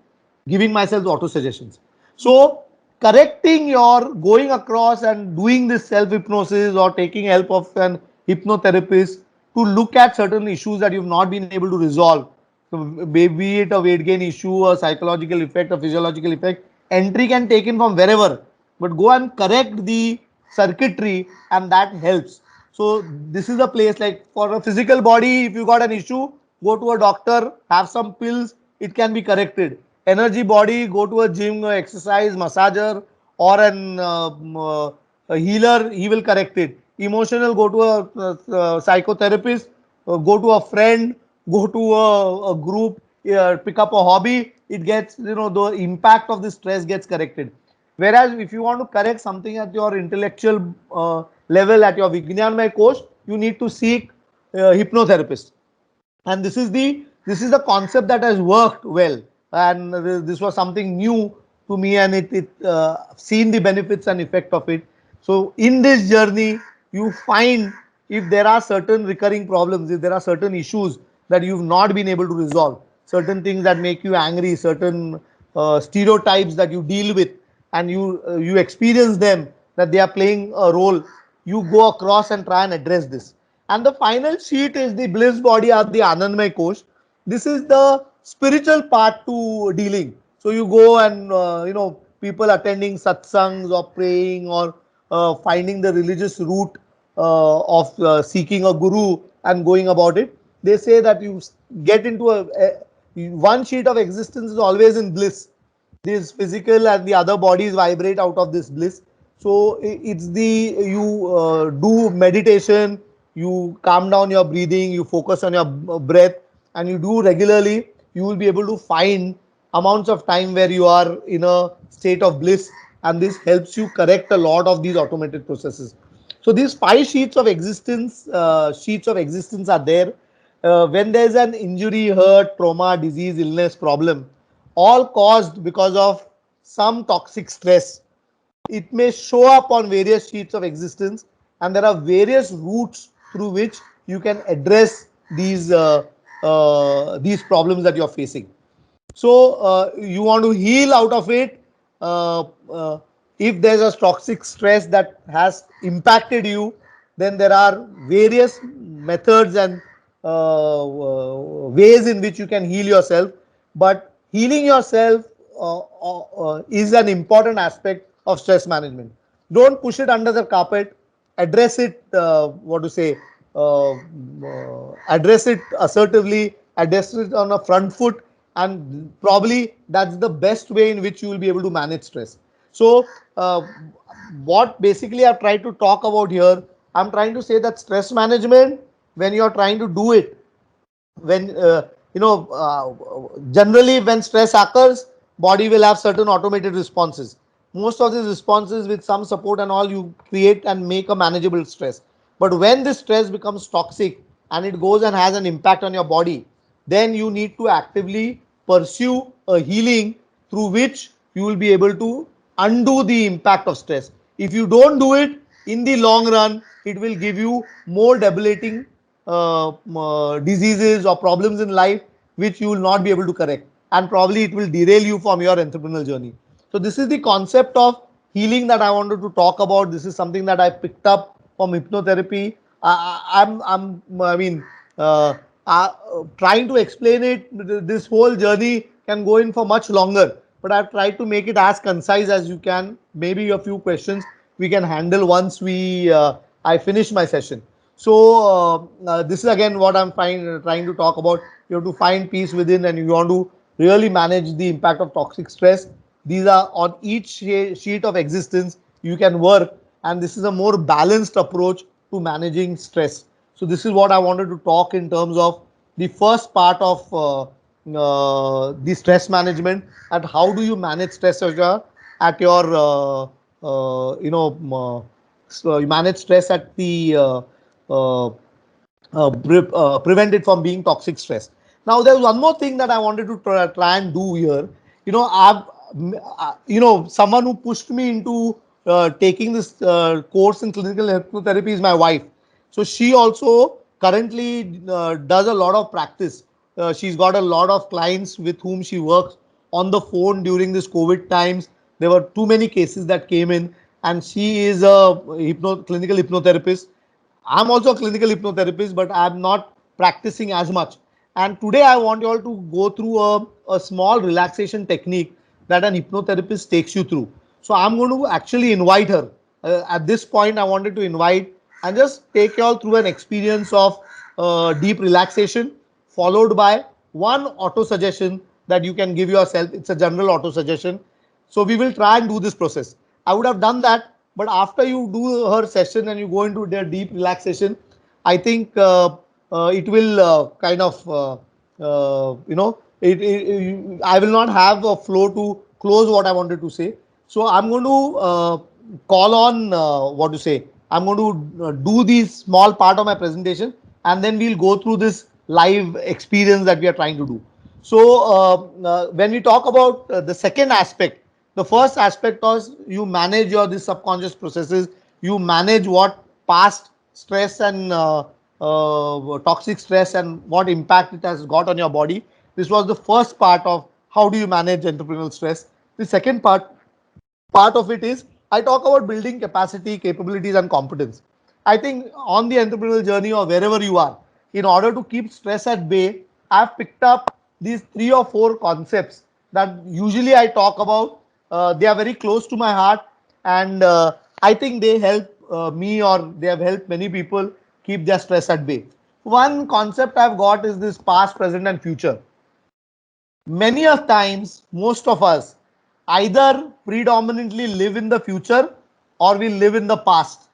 giving myself auto suggestions. So correcting your, going across and doing this self hypnosis or taking help of an hypnotherapist to look at certain issues that you've not been able to resolve. So be it a weight gain issue, a psychological effect, a physiological effect, entry can take in from wherever, but go and correct the circuitry, and that helps. So this is a place, like for a physical body, if you got an issue, go to a doctor, have some pills, it can be corrected. Energy body, go to a gym, exercise, massager, or a healer, he will correct it. Emotional, go to a psychotherapist, go to a friend, go to a group, pick up a hobby, it gets, the impact of the stress gets corrected. Whereas if you want to correct something at your intellectual level, at your Vijnanmay Kosh, you need to seek hypnotherapist. And this is the concept that has worked well, and this was something new to me, and it seen the benefits and effect of it. So in this journey, you find, if there are certain recurring problems, if there are certain issues that you've not been able to resolve, certain things that make you angry, certain stereotypes that you deal with, and you experience them, that they are playing a role, you go across and try and address this. And the final sheet is the bliss body, or the Anandmay Kosh. This is the spiritual part to dealing. So you go and people attending satsangs or praying or finding the religious route of seeking a guru and going about it. They say that you get into one sheet of existence is always in bliss. This physical and the other bodies vibrate out of this bliss. So it's the you do meditation, you calm down your breathing, you focus on your breath, and you do regularly. You will be able to find amounts of time where you are in a state of bliss, and this helps you correct a lot of these automated processes. So these five sheets of existence are there. When there is an injury, hurt, trauma, disease, illness, problem, all caused because of some toxic stress. It may show up on various sheets of existence, and there are various routes through which you can address these problems that you're facing. So you want to heal out of it. Uh, uh, if there's a toxic stress that has impacted you, then there are various methods and ways in which you can heal yourself. But healing yourself is an important aspect of stress management. Don't push it under the carpet. Address it. What to say? Address it assertively. Address it on a front foot, and probably that's the best way in which you will be able to manage stress. So what basically I've tried to talk about here, I'm trying to say that stress management, when you're trying to do it, when generally when stress occurs, body will have certain automated responses. Most of these responses, with some support and all, you create and make a manageable stress. But when this stress becomes toxic and it goes and has an impact on your body, then you need to actively pursue a healing through which you will be able to undo the impact of stress. If you don't do it, in the long run, it will give you more debilitating diseases or problems in life which you will not be able to correct, and probably it will derail you from your entrepreneurial journey. So this is the concept of healing that I wanted to talk about. This is something that I picked up from hypnotherapy. I mean, trying to explain it, this whole journey can go in for much longer, but I've tried to make it as concise as you can. Maybe a few questions we can handle once I finish my session. So this is again what I'm trying to talk about. You have to find peace within, and you want to really manage the impact of toxic stress. These are on each sheet of existence you can work, and this is a more balanced approach to managing stress. So this is what I wanted to talk in terms of the first part of the stress management, and how do you manage stress at your so you manage stress at the uh, prevent it from being toxic stress. Now, there's one more thing that I wanted to try and do here. Someone who pushed me into taking this course in clinical hypnotherapy is my wife. So she also currently does a lot of practice. She's got a lot of clients with whom she works on the phone during this COVID times. There were too many cases that came in, and she is a clinical hypnotherapist. I'm also a clinical hypnotherapist, but I'm not practicing as much. And today I want you all to go through a small relaxation technique that an hypnotherapist takes you through. So I'm going to actually invite her. At this point, I wanted to invite and just take you all through an experience of deep relaxation, followed by one auto suggestion that you can give yourself. It's a general auto suggestion. So we will try and do this process. I would have done that, but after you do her session and you go into their deep relaxation, I think it will kind of I will not have a flow to close what I wanted to say. So I'm going to call on what to say. I'm going to do this small part of my presentation, and then we'll go through this live experience that we are trying to do. So when we talk about the second aspect, the first aspect is you manage your these subconscious processes. You manage what past stress and toxic stress and what impact it has got on your body. This was the first part of how do you manage entrepreneurial stress. The second part of it is I talk about building capacity, capabilities, and competence. I think on the entrepreneurial journey or wherever you are, in order to keep stress at bay, I've picked up these 3 or 4 concepts that usually I talk about. They are very close to my heart, and I think they help me, or they have helped many people keep their stress at bay. One concept I've got is this past, present, and future. Many of times, most of us either predominantly live in the future or we live in the past.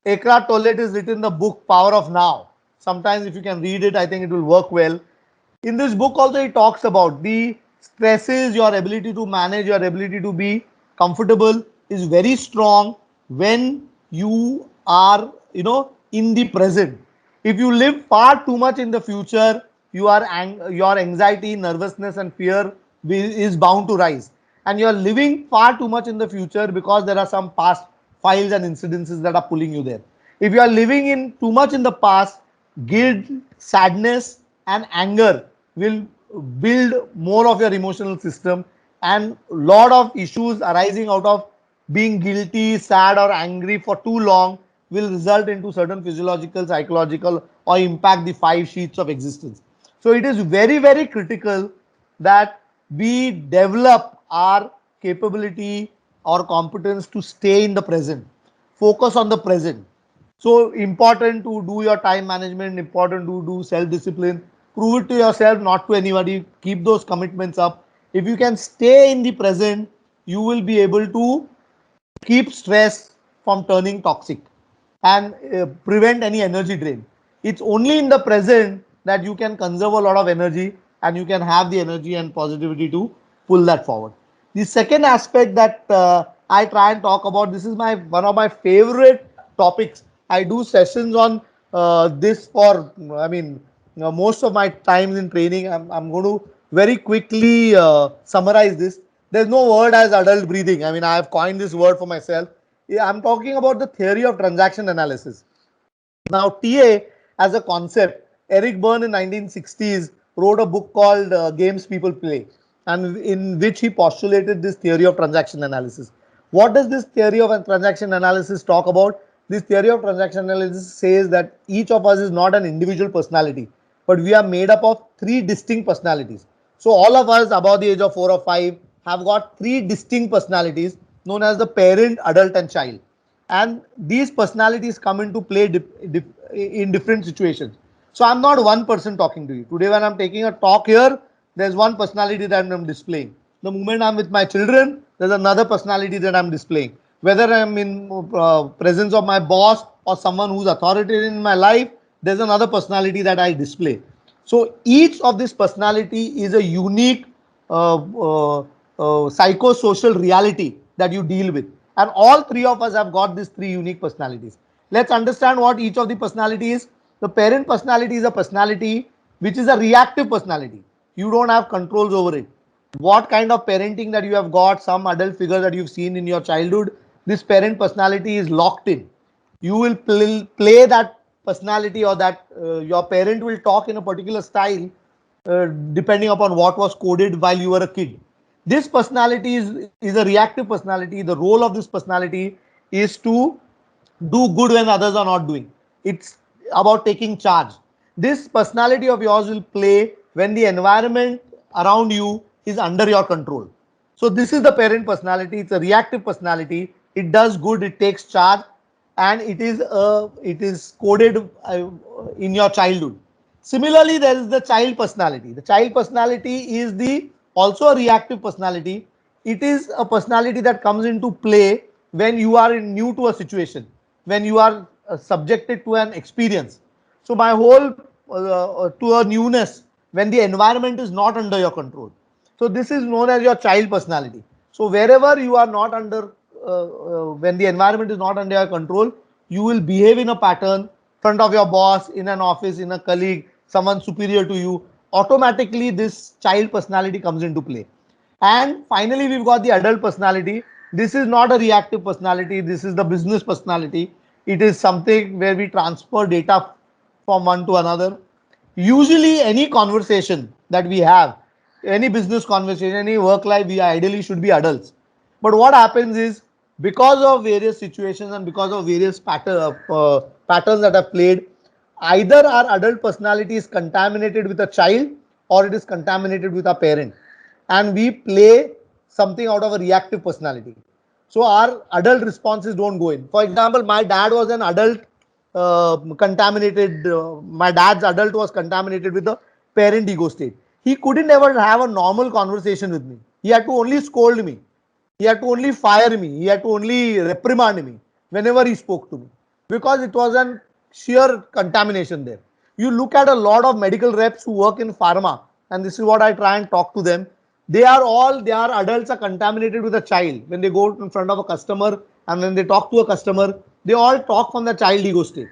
Eckhart Tolle has written the book Power of Now. Sometimes, if you can read it, I think it will work well. In this book, also, he talks about the stresses, your ability to manage, your ability to be comfortable is very strong when you are, in the present. If you live far too much in the future, your anxiety, nervousness, and fear is bound to rise. And you are living far too much in the future because there are some past files and incidences that are pulling you there. If you are living in too much in the past, guilt, sadness, and anger will build more of your emotional system, and lot of issues arising out of being guilty, sad, or angry for too long will result into certain physiological, psychological, or impact the 5 sheets of existence. So it is very, very critical that we develop our capability or competence to stay in the present, focus on the present. So important to do your time management, important to do self discipline, prove it to yourself, not to anybody. Keep those commitments up. If you can stay in the present, you will be able to keep stress from turning toxic and prevent any energy drain. It's only in the present that you can conserve a lot of energy, and you can have the energy and positivity to pull that forward. The second aspect that I try and talk about, this is my one of my favorite topics. I do sessions on this for, I mean, most of my times in training. I'm going to very quickly summarize this. There's no word as adult breathing. I mean, I have coined this word for myself. Yeah, I'm talking about the theory of transaction analysis. Now, TA as a concept, Eric Berne in 1960s wrote a book called Games People Play, and in which he postulated this theory of transaction analysis. What does this theory of transaction analysis talk about? This theory of transaction analysis says that each of us is not an individual personality, but we are made up of 3 distinct personalities. So all of us above the age of 4 or 5 have got 3 distinct personalities known as the parent, adult, and child. And these personalities come into play in different situations. So I'm not one person talking to you today. When I'm taking a talk here, there's one personality that I'm displaying. The moment I'm with my children, there's another personality that I'm displaying. Whether I'm in presence of my boss or someone who's authoritative in my life, there's another personality that I display. So each of this personality is a unique psychosocial reality that you deal with. And all 3 of us have got these 3 unique personalities. Let's understand what each of the personality is. The parent personality is a personality which is a reactive personality. You don't have controls over it. What kind of parenting that you have got, some adult figure that you've seen in your childhood, this parent personality is locked in. You will play that personality, or that your parent will talk in a particular style depending upon what was coded while you were a kid. This personality is a reactive personality. The role of this personality is to do good when others are not doing. It's about taking charge. This personality of yours will play when the environment around you is under your control. So this is the parent personality. It's a reactive personality. It does good. It takes charge, and it is coded in your childhood. Similarly, there is the child personality. The child personality is the also a reactive personality. It is a personality that comes into play when you are new to a situation, when you are subjected to an experience. So my whole to a newness when the environment is not under your control. So this is known as your child personality. So wherever you are not under, when the environment is not under your control, you will behave in a pattern front of your boss, in an office, in a colleague, someone superior to you. Automatically, this child personality comes into play. And finally, we've got the adult personality. This is not a reactive personality. This is the business personality. It is something where we transfer data from one to another. Usually, any conversation that we have, any business conversation, any work life, we ideally should be adults. But what happens is, because of various situations and because of various patterns that are played, either our adult personality is contaminated with a child, or it is contaminated with our parent, and we play something out of a reactive personality. So our adult responses don't go in. For example, my dad was an adult contaminated. My dad's adult was contaminated with the parent ego state. He couldn't ever have a normal conversation with me. He had to only scold me. He had to only fire me. He had to only reprimand me whenever he spoke to me, because it was an sheer contamination there. You look at a lot of medical reps who work in pharma, and this is what I try and talk to them. Their adults are contaminated with a child. When they go in front of a customer and when they talk to a customer, they all talk from the child ego state.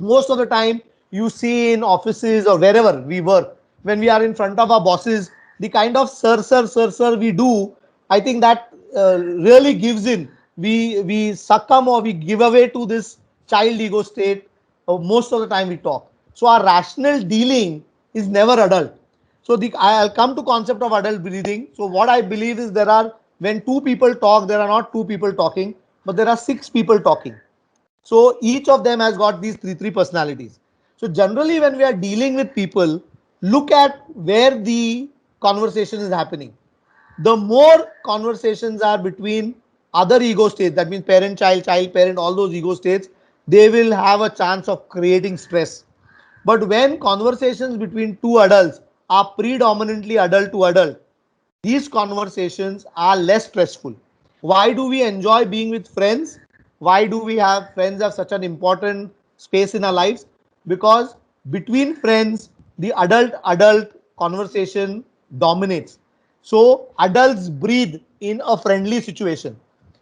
Most of the time, you see in offices or wherever we work, when we are in front of our bosses, the kind of sir we do, I think that really gives in. We succumb or we give away to this child ego state. Most of the time we talk. So our rational dealing is never adult. So I'll come to concept of adult breathing. So what I believe is when two people talk, there are not two people talking, but there are six people talking. So each of them has got these three personalities. So generally, when we are dealing with people, look at where the conversation is happening. The more conversations are between other ego states, that means parent, child, parent, all those ego states, they will have a chance of creating stress. But when conversations between two adults are predominantly adult to adult, these conversations are less stressful. Why do we enjoy being with friends? Why do we have friends have such an important space in our lives? Because between friends, the adult conversation dominates. So adults breathe in a friendly situation.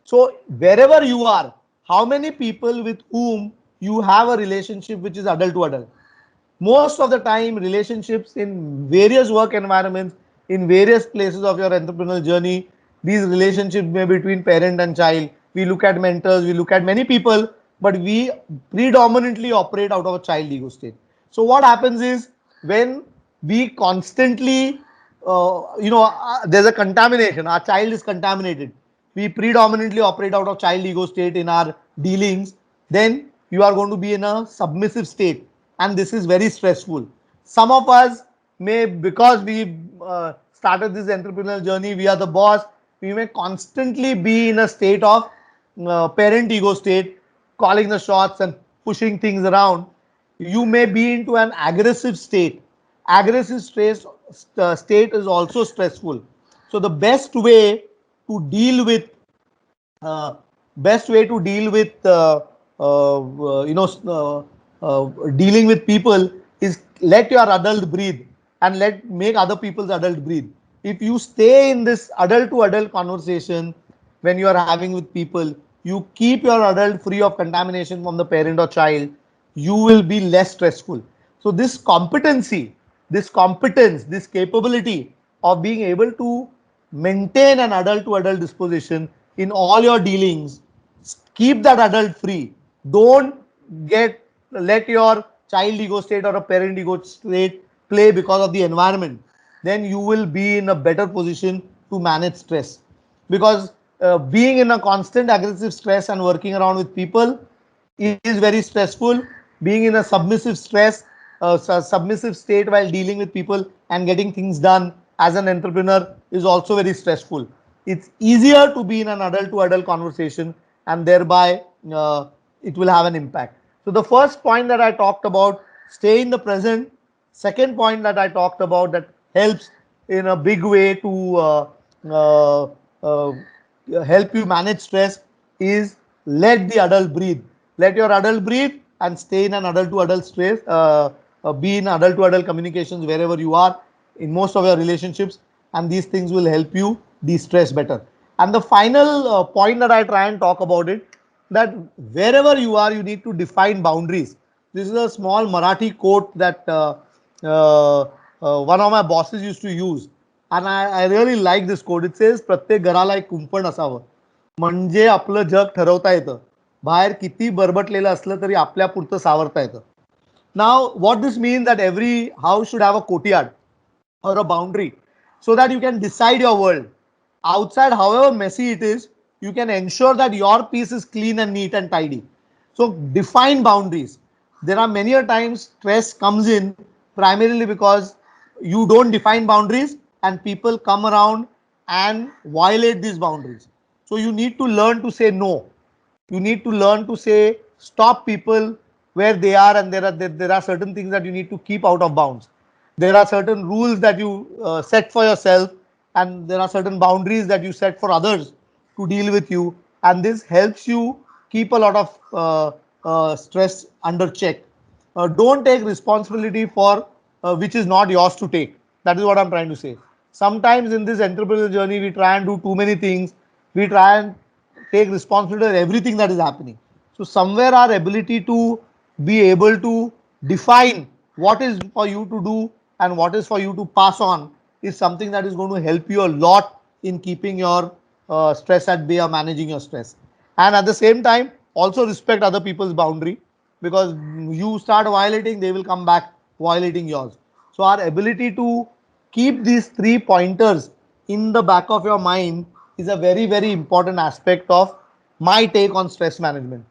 So wherever you are, how many people with whom you have a relationship which is adult to adult? Most of the time, relationships in various work environments, in various places of your entrepreneurial journey, these relationships may be between parent and child. We look at mentors, we look at many people, but we predominantly operate out of a child ego state. So what happens is, when we constantly there's a contamination, our child is contaminated, we predominantly operate out of child ego state in our dealings, then you are going to be in a submissive state, and this is very stressful. Some of us may, because we started this entrepreneurial journey, we are the boss, we may constantly be in a state of parent ego state, calling the shots and pushing things around. You may be into an aggressive state. Aggressive state is also stressful. So the to deal with uh, best way to deal with dealing with people is let your adult breathe, and make other people's adult breathe. If you stay in this adult to adult conversation when you are having with people, you keep your adult free of contamination from the parent or child, you will be less stressful. So this competency, this competence, this capability of being able to maintain an adult to adult disposition in all your dealings, keep that adult free. Don't get let your child ego state or a parent ego state play because of the environment. Then you will be in a better position to manage stress, because being in a constant aggressive stress and working around with people is very stressful. Being in a submissive state while dealing with people and getting things done as an entrepreneur is also very stressful. It's easier to be in an adult to adult conversation, and thereby it will have an impact. So the first point that I talked about, stay in the present. Second point that I talked about that helps in a big way to uh, uh, help you manage stress is let the adult breathe. Let your adult breathe and stay in an adult to adult stress. Be in adult to adult communications wherever you are in most of your relationships, and these things will help you de-stress better. And the final point that I try and talk about it, that wherever you are, you need to define boundaries. This is a small Marathi quote that one of my bosses used to use, and I really like this quote. It says, "प्रत्येक घराला एक कुंपण असावं, म्हणजे आपलं जग ठरवता येतं. बाहेर किती बरबटलेलं असलं तरी आपल्या पुरतं सावरता येतं." Now, what this means that every house should have a courtyard or a boundary, so that you can decide your world. Outside, however messy it is, you can ensure that your piece is clean and neat and tidy. So define boundaries. There are many a times stress comes in primarily because you don't define boundaries and people come around and violate these boundaries. So you need to learn to say no. You need to learn to say stop people where they are, and there are certain things that you need to keep out of bounds. There are certain rules that you set for yourself, and there are certain boundaries that you set for others to deal with you, and this helps you keep a lot of stress under check. Don't take responsibility for which is not yours to take. That is what I'm trying to say. Sometimes in this entrepreneurial journey, we try and do too many things. We try and take responsibility for everything that is happening. So somewhere our ability to be able to define what is for you to do and what is for you to pass on is something that is going to help you a lot in keeping your stress at bay or managing your stress. And at the same time, also respect other people's boundary, because you start violating, they will come back violating yours. So our ability to keep these 3 pointers in the back of your mind is a very, very important aspect of my take on stress management.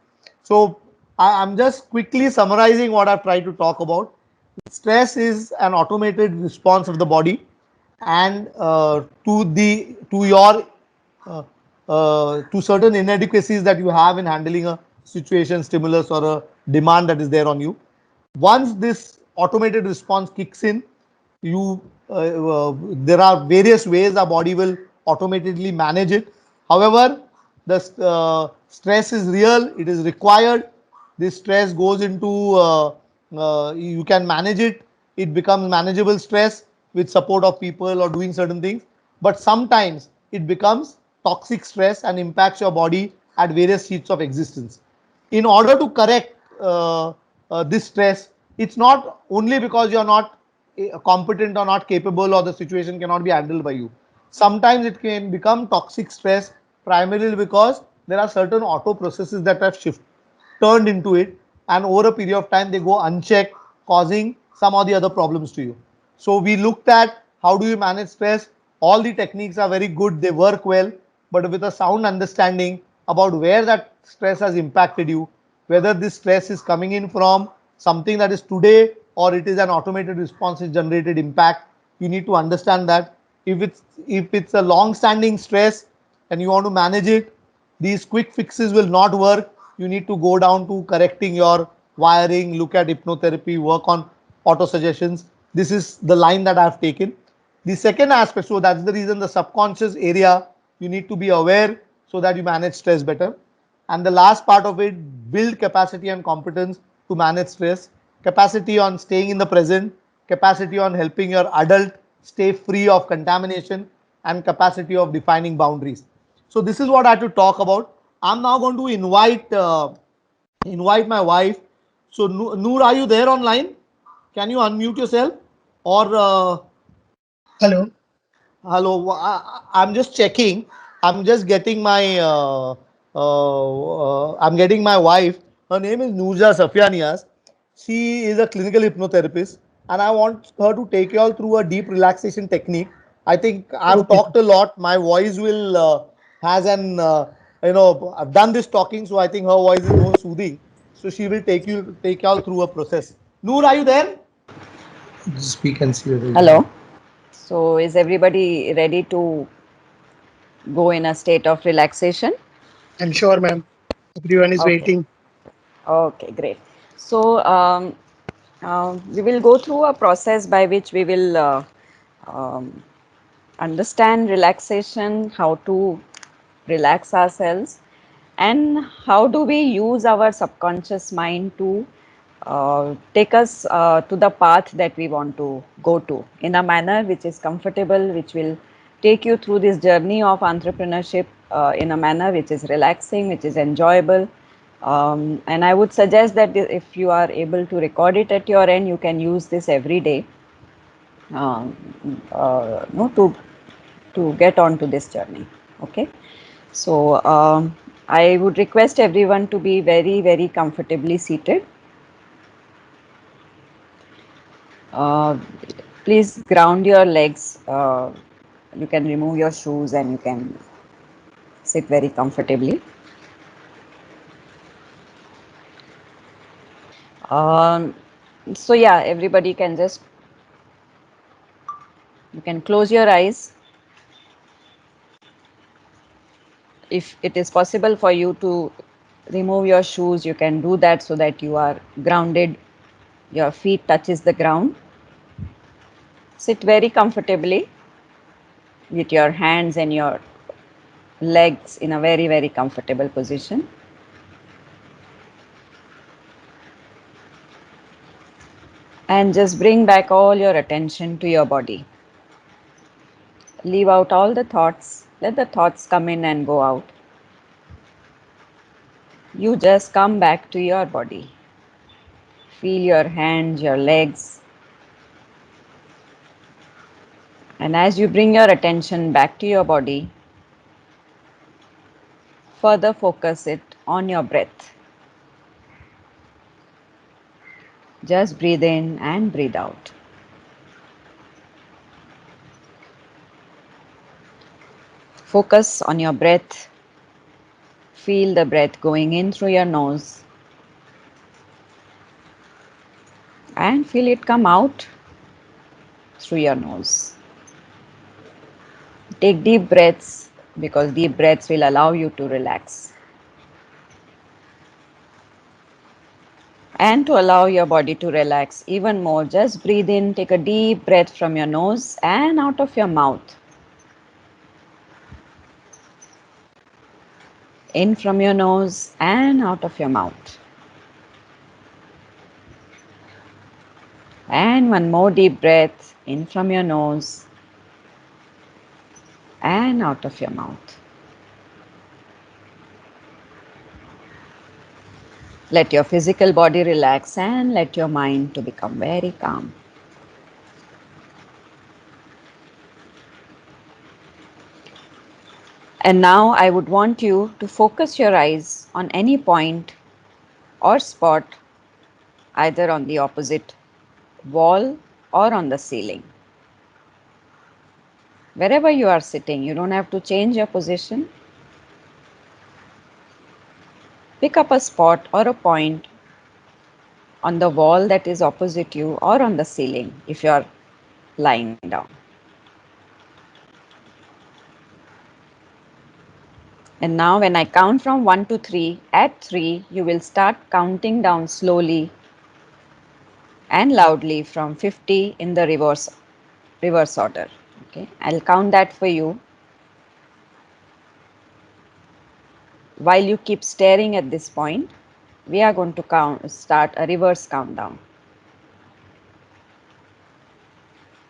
So I'm just quickly summarizing what I've tried to talk about. Stress is an automated response of the body, and to your to certain inadequacies that you have in handling a situation, stimulus, or a demand that is there on you. Once this automated response kicks in, you there are various ways our body will automatically manage it. However, the stress is real, it is required. This stress goes into you can manage it, it becomes manageable stress with support of people or doing certain things. But sometimes it becomes toxic stress and impacts your body at various seats of existence. In order to correct this stress, it's not only because you're not competent or not capable or the situation cannot be handled by you. Sometimes it can become toxic stress primarily because there are certain auto processes that have turned into it, and over a period of time they go unchecked, causing some or the other problems to you. So we looked at how do you manage stress. All the techniques are very good, they work well, but with a sound understanding about where that stress has impacted you, whether this stress is coming in from something that is today or it is an automated response is generated impact. You need to understand that if it's a long standing stress and you want to manage it, these quick fixes will not work. You need to go down to correcting your wiring, look at hypnotherapy, work on auto suggestions. This is the line that I have taken. The second aspect, so that's the reason the subconscious area you need to be aware so that you manage stress better. And the last part of it, build capacity and competence to manage stress, capacity on staying in the present, capacity on helping your adult stay free of contamination, and capacity of defining boundaries. So this is what I had to talk about. I'm now going to invite my wife. So Noor, are you there online? Can you unmute yourself? Or Hello. hello, I'm just checking. I'm just getting my I'm getting my wife. Her name is Noorja Safianias. She is a clinical hypnotherapist, and I want her to take you all through a deep relaxation technique. I think I've Okay. talked a lot. My voice will has an I've done this talking, so I think her voice is more soothing. So she will take you all through a process. Noor, are you there? Just we can see the Hello. So, is everybody ready to go in a state of relaxation? I'm sure, ma'am. Everyone is Okay. waiting. Okay, great. So, we will go through a process by which we will um, understand relaxation, how to relax ourselves, and how do we use our subconscious mind to take us to the path that we want to go to in a manner which is comfortable, which will take you through this journey of entrepreneurship in a manner which is relaxing, which is enjoyable. And I would suggest that if you are able to record it at your end, you can use this every day um, no, to get onto this journey. Okay. So I would request everyone to be very, very comfortably seated. Uh, Please ground your legs. You can remove your shoes and you can sit very comfortably. Um, so yeah, everybody can just can close your eyes. If it is possible for you to remove your shoes, you can do that so that you are grounded, your feet touches the ground. Sit very comfortably with your hands and your legs in a very, very comfortable position. And just bring back all your attention to your body. Leave out all the thoughts. Let the thoughts come in and go out. You just come back to your body. Feel your hands, your legs. And as you bring your attention back to your body, further focus it on your breath. Just breathe in and breathe out. Focus on your breath. Feel the breath going in through your nose and feel it come out through your nose. Take deep breaths because deep breaths will allow you to relax. And to allow your body to relax even more, just breathe in, take a deep breath from your nose and out of your mouth. In from your nose and out of your mouth. And one more deep breath in from your nose and out of your mouth. Let your physical body relax and let your mind to become very calm. And now I would want you to focus your eyes on any point or spot either on the opposite wall or on the ceiling. Wherever you are sitting, you don't have to change your position. Pick up a spot or a point on the wall that is opposite you or on the ceiling if you are lying down. And now when I count from 1 to 3, at 3 you will start counting down slowly and loudly from 50 in the reverse order. Okay, I'll count that for you. While you keep staring at this point, we are going to start a reverse countdown.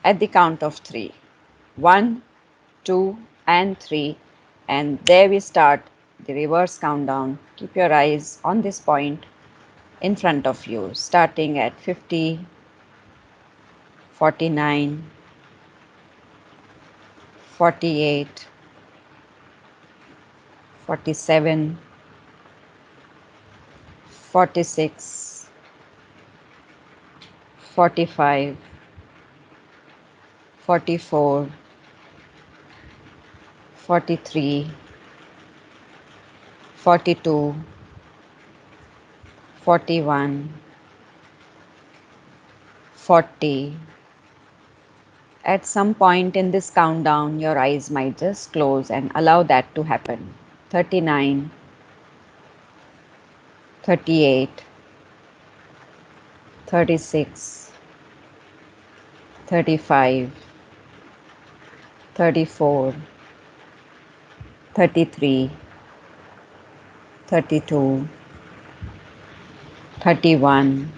At the count of 3. 1, 2, and 3. And there we start the reverse countdown. Keep your eyes on this point in front of you, starting at 50, 49, 48, 47, 46, 45, 44, 43, 42, 41, 40. At some point in this countdown, your eyes might just close and allow that to happen. 39, 38, 36, 35, 34, 33, 32, 31,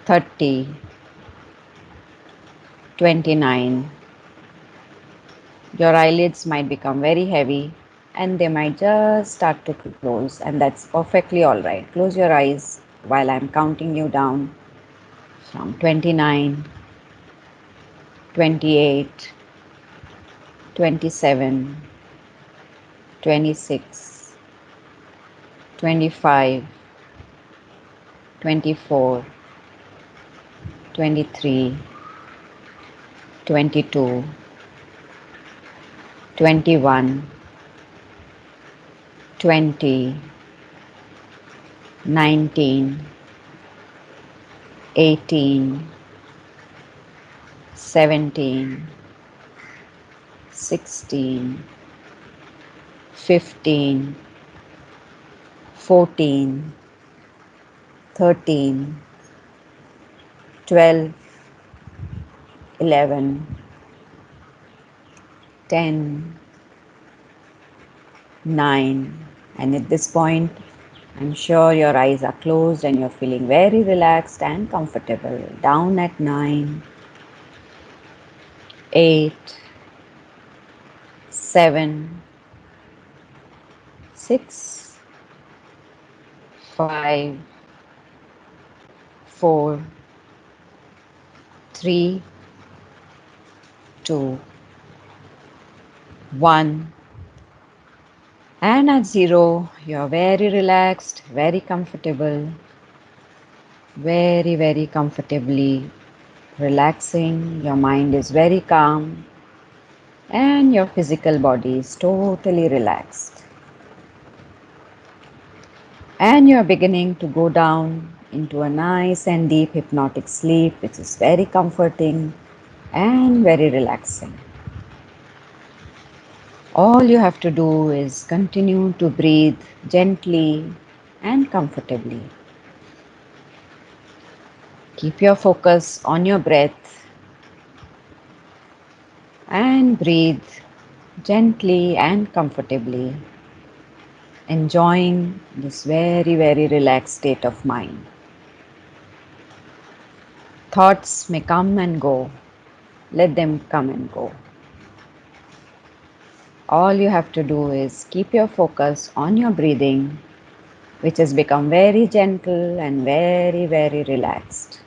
30, 29. Your eyelids might become very heavy and they might just start to close, and that's perfectly all right. Close your eyes while I'm counting you down from 29, 28, 27, 26, 25, 24, 23, 22, 21, 20, 19, 18, 17, 16, 15, 14, 13, 12, 11, 10, 9, and at this point I'm sure your eyes are closed and you're feeling very relaxed and comfortable. Down at 9, 8, 7, 6, 5, 4, 3, 2, 1. And at 0, you're very relaxed, very comfortable, very comfortably relaxing. Your mind is very calm and your physical body is totally relaxed. And you're beginning to go down into a nice and deep hypnotic sleep, which is very comforting and very relaxing. All you have to do is continue to breathe gently and comfortably. Keep your focus on your breath and breathe gently and comfortably, enjoying this very relaxed state of mind. Thoughts may come and go. Let them come and go. All you have to do is keep your focus on your breathing, which has become very gentle and very relaxed.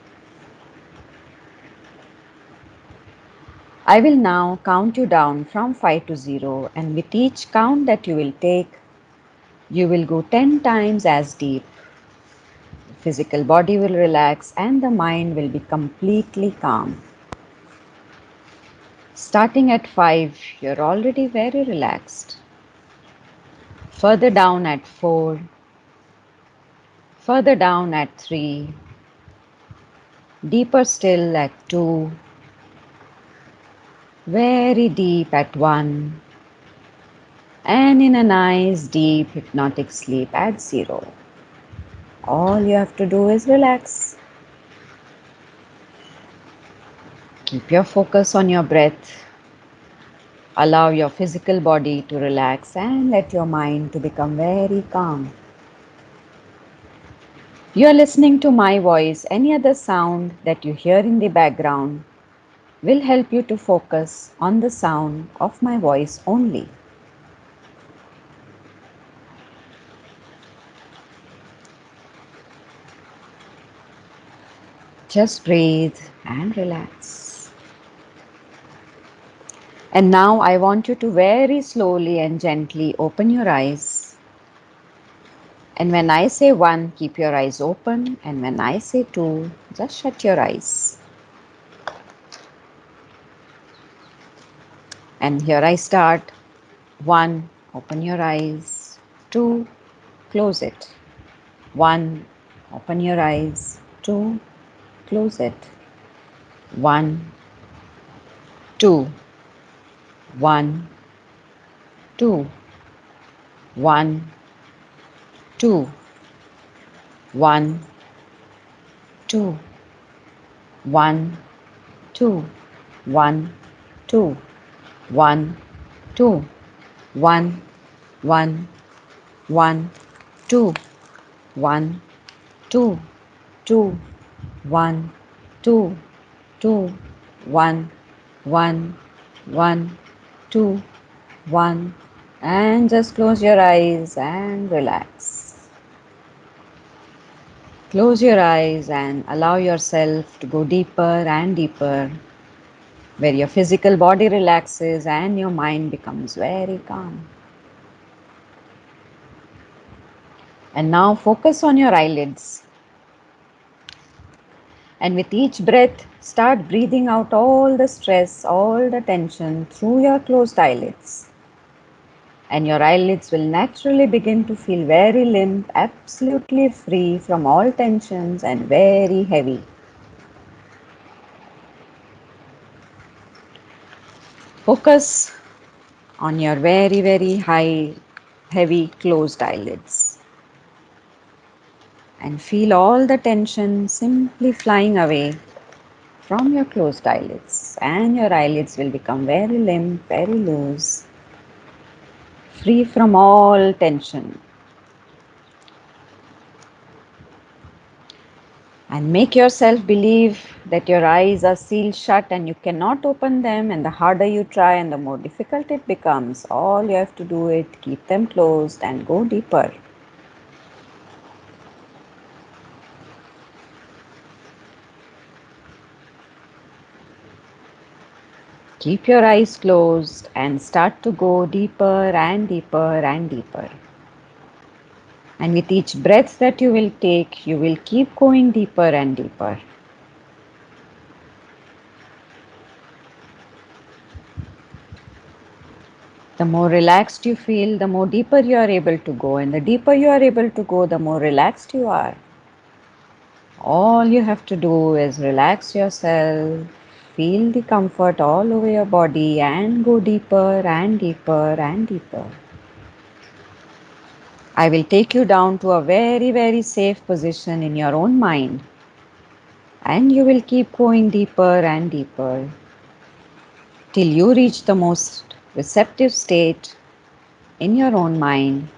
I will now count you down from 5 to 0, and with each count that you will take, you will go 10 times as deep. The physical body will relax and the mind will be completely calm. Starting at 5, you're already very relaxed. Further down at 4, further down at 3, deeper still at 2, very deep at 1, and in a nice deep hypnotic sleep at 0. All you have to do is relax. Keep your focus on your breath. Allow your physical body to relax and let your mind to become very calm. You are listening to my voice. Any other sound that you hear in the background will help you to focus on the sound of my voice only. Just breathe and relax. And now I want you to very slowly and gently open your eyes. And when I say 1, keep your eyes open. And when I say 2, just shut your eyes. And here I start. 1, open your eyes. 2, close it. 1, open your eyes. 2, close it. 1, 2, 1, 2, 1, 2, 1, 2, 1, 2, 1, 2, 1, 2, 1, 1, 1, 2, 1, 2, 2, 1, 2, 2, 1, 1, 1, 2, 1, and just close your eyes and relax. Close your eyes and allow yourself to go deeper and deeper, where your physical body relaxes and your mind becomes very calm. And now focus on your eyelids. And with each breath, start breathing out all the stress, all the tension through your closed eyelids. And your eyelids will naturally begin to feel very limp, absolutely free from all tensions and very heavy. Focus on your very, very high, heavy closed eyelids. And feel all the tension simply flying away from your closed eyelids. And your eyelids will become very limp, very loose, free from all tension. And make yourself believe that your eyes are sealed shut and you cannot open them, and the harder you try and the more difficult it becomes. All you have to do is keep them closed and go deeper. Keep your eyes closed and start to go deeper and deeper and deeper. And with each breath that you will take, you will keep going deeper and deeper. The more relaxed you feel, the more deeper you are able to go. And the deeper you are able to go, the more relaxed you are. All you have to do is relax yourself, feel the comfort all over your body, and go deeper and deeper and deeper. I will take you down to a very, very safe position in your own mind, and you will keep going deeper and deeper till you reach the most receptive state in your own mind.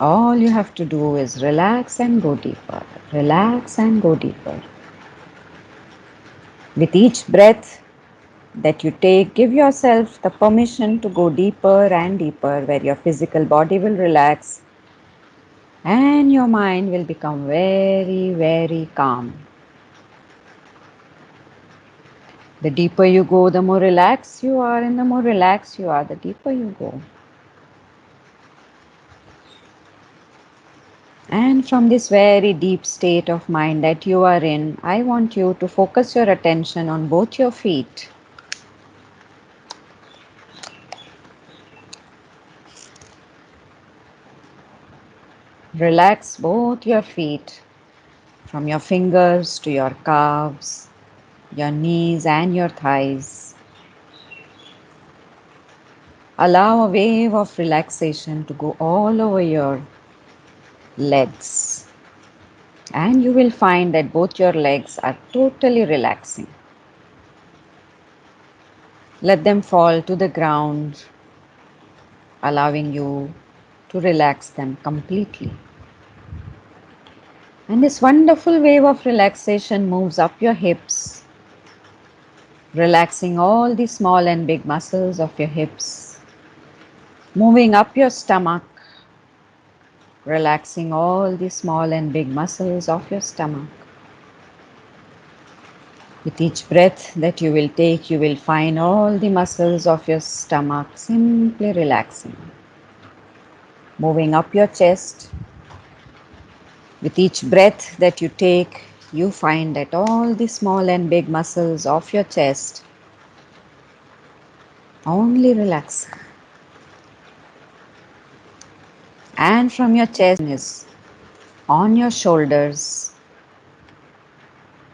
All you have to do is relax and go deeper, relax and go deeper. With each breath that you take, give yourself the permission to go deeper and deeper, where your physical body will relax and your mind will become very, very calm. The deeper you go, the more relaxed you are, and the more relaxed you are, the deeper you go. And from this very deep state of mind that you are in, I want you to focus your attention on both your feet. Relax both your feet, from your fingers to your calves, your knees and your thighs. Allow a wave of relaxation to go all over your legs. And you will find that both your legs are totally relaxing. Let them fall to the ground, allowing you to relax them completely. And this wonderful wave of relaxation moves up your hips, relaxing all the small and big muscles of your hips, moving up your stomach, relaxing all the small and big muscles of your stomach. With each breath that you will take, you will find all the muscles of your stomach simply relaxing. Moving up your chest. With each breath that you take, you find that all the small and big muscles of your chest only relax. And from your chest is on your shoulders.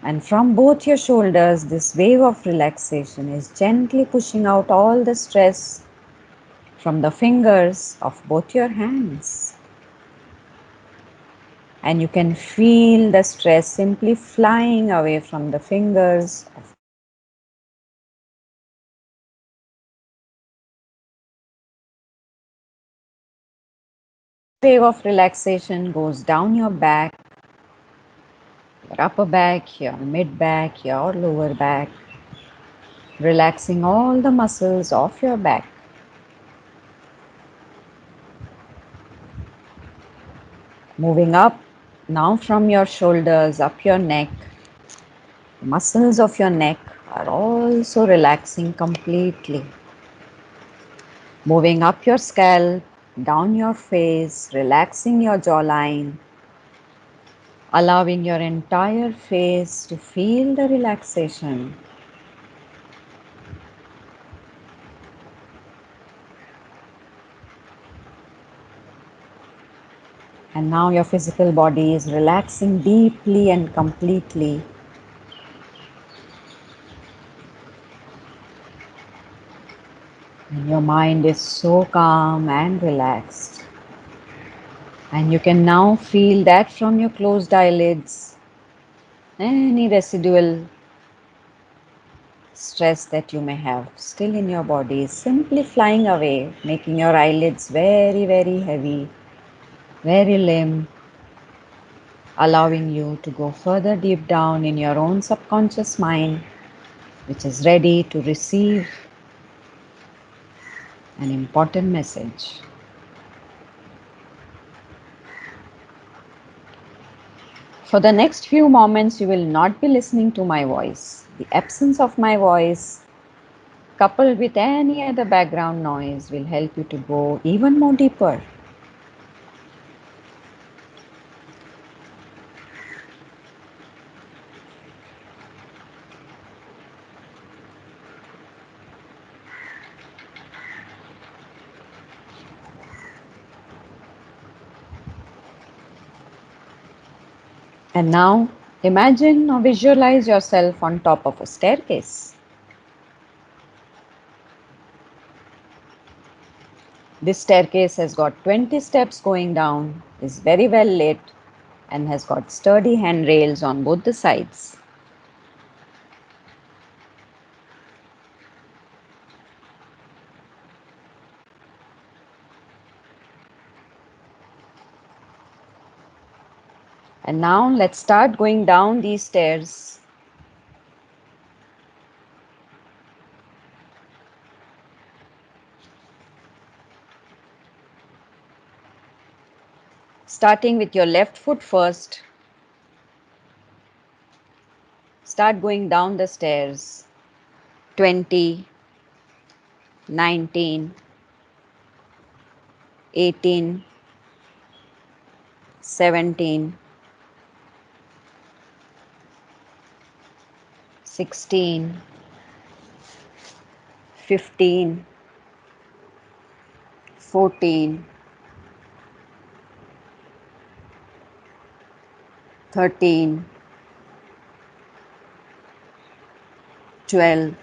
And from both your shoulders, this wave of relaxation is gently pushing out all the stress from the fingers of both your hands. And you can feel the stress simply flying away from the fingers of wave of relaxation goes down your back, your upper back, your mid back, your lower back, relaxing all the muscles of your back. Moving up now from your shoulders, up your neck, muscles of your neck are also relaxing completely. Moving up your scalp, down your face, relaxing your jawline, allowing your entire face to feel the relaxation. And now your physical body is relaxing deeply and completely. Your mind is so calm and relaxed. And you can now feel that from your closed eyelids, any residual stress that you may have still in your body is simply flying away, making your eyelids very, very heavy, very limp, allowing you to go further deep down in your own subconscious mind, which is ready to receive an important message. For the next few moments, you will not be listening to my voice. The absence of my voice, coupled with any other background noise, will help you to go even more deeper. And now, imagine or visualize yourself on top of a staircase. This staircase has got 20 steps going down, is very well lit, and has got sturdy handrails on both the sides. And now let's start going down these stairs. Starting with your left foot first. Start going down the stairs. 20, 19, 18, 17, 16, 15, 14, 13, 12,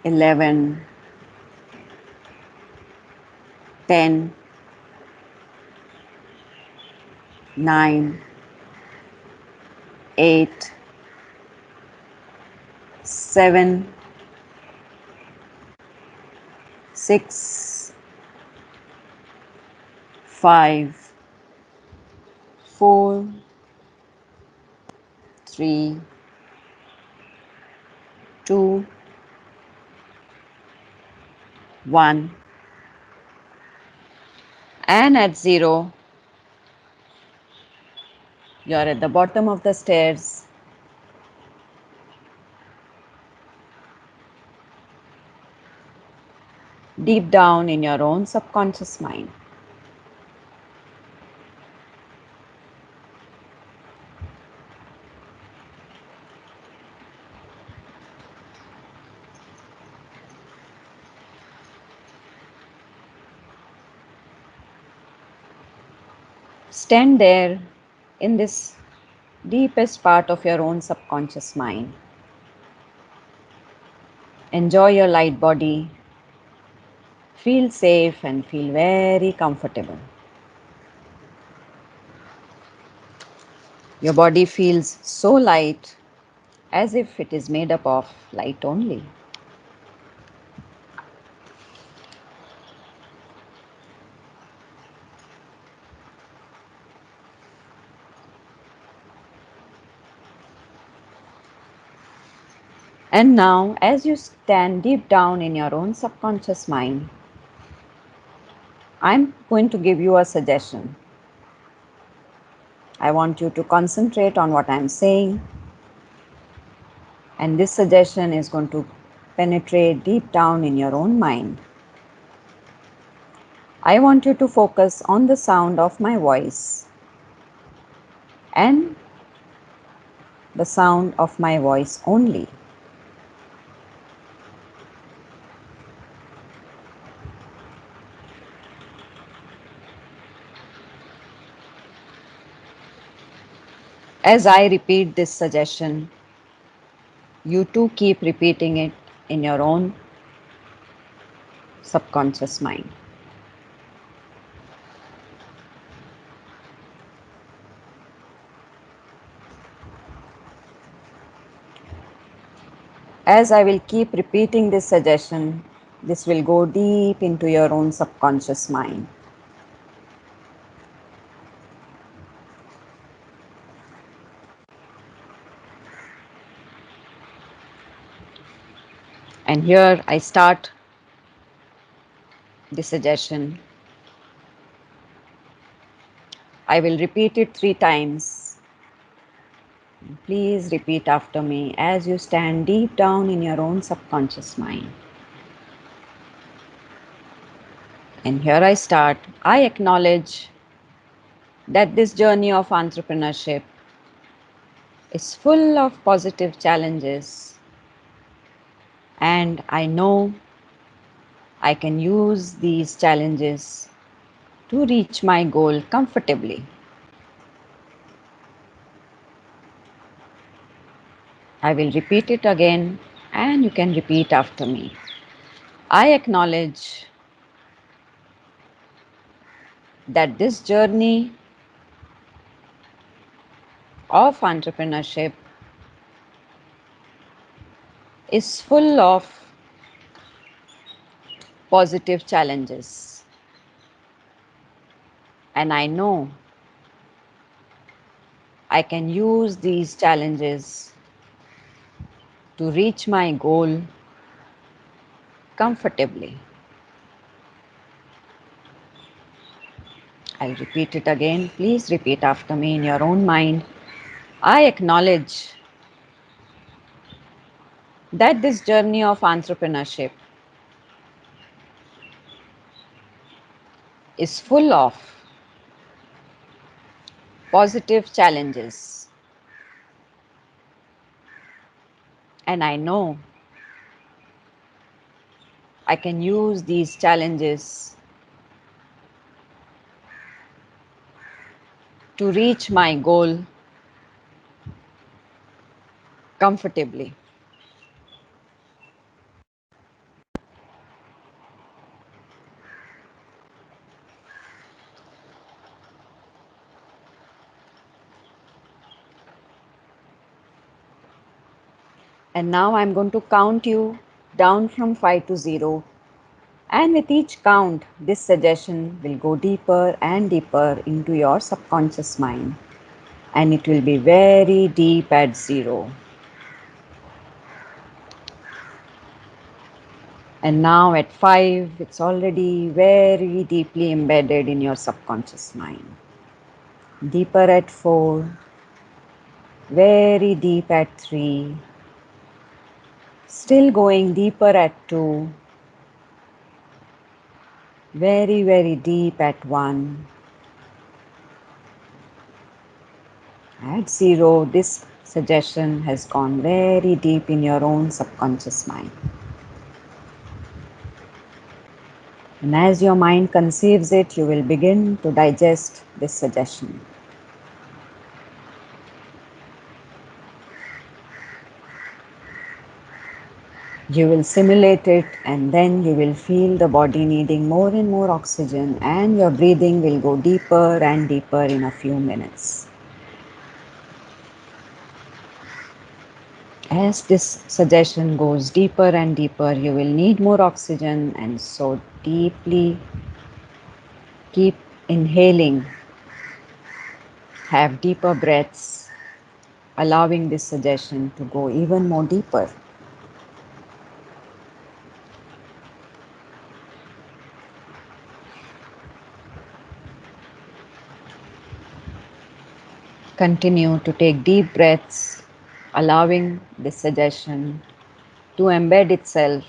11, 10, 9, 8, 7, 6, 5, 4, 3, 2, 1. And at 0, you are at the bottom of the stairs. Deep down in your own subconscious mind. Stand there in this deepest part of your own subconscious mind. Enjoy your light body. Feel safe and feel very comfortable. Your body feels so light, as if it is made up of light only. And now, as you stand deep down in your own subconscious mind, I'm going to give you a suggestion. I want you to concentrate on what I'm saying, and this suggestion is going to penetrate deep down in your own mind. I want you to focus on the sound of my voice and the sound of my voice only. As I repeat this suggestion, you too keep repeating it in your own subconscious mind. As I will keep repeating this suggestion, this will go deep into your own subconscious mind. And here I start the suggestion. I will repeat it 3 times. Please repeat after me as you stand deep down in your own subconscious mind. And here I start. I acknowledge that this journey of entrepreneurship is full of positive challenges, and I know I can use these challenges to reach my goal comfortably. I will repeat it again, and you can repeat after me. I acknowledge that this journey of entrepreneurship is full of positive challenges, and I know I can use these challenges to reach my goal comfortably. I'll repeat it again. Please repeat after me in your own mind. I acknowledge that this journey of entrepreneurship is full of positive challenges, and I know I can use these challenges to reach my goal comfortably. And now I'm going to count you down from 5 to 0. And with each count, this suggestion will go deeper and deeper into your subconscious mind. And it will be very deep at 0. And now at 5, it's already very deeply embedded in your subconscious mind. Deeper at 4, very deep at 3, still going deeper at 2, very, very deep at 1. At 0, this suggestion has gone very deep in your own subconscious mind. And as your mind conceives it, you will begin to digest this suggestion. You will simulate it, and then you will feel the body needing more and more oxygen, and your breathing will go deeper and deeper in a few minutes. As this suggestion goes deeper and deeper, you will need more oxygen, and so deeply keep inhaling. Have deeper breaths, allowing this suggestion to go even more deeper. Continue to take deep breaths, allowing this suggestion to embed itself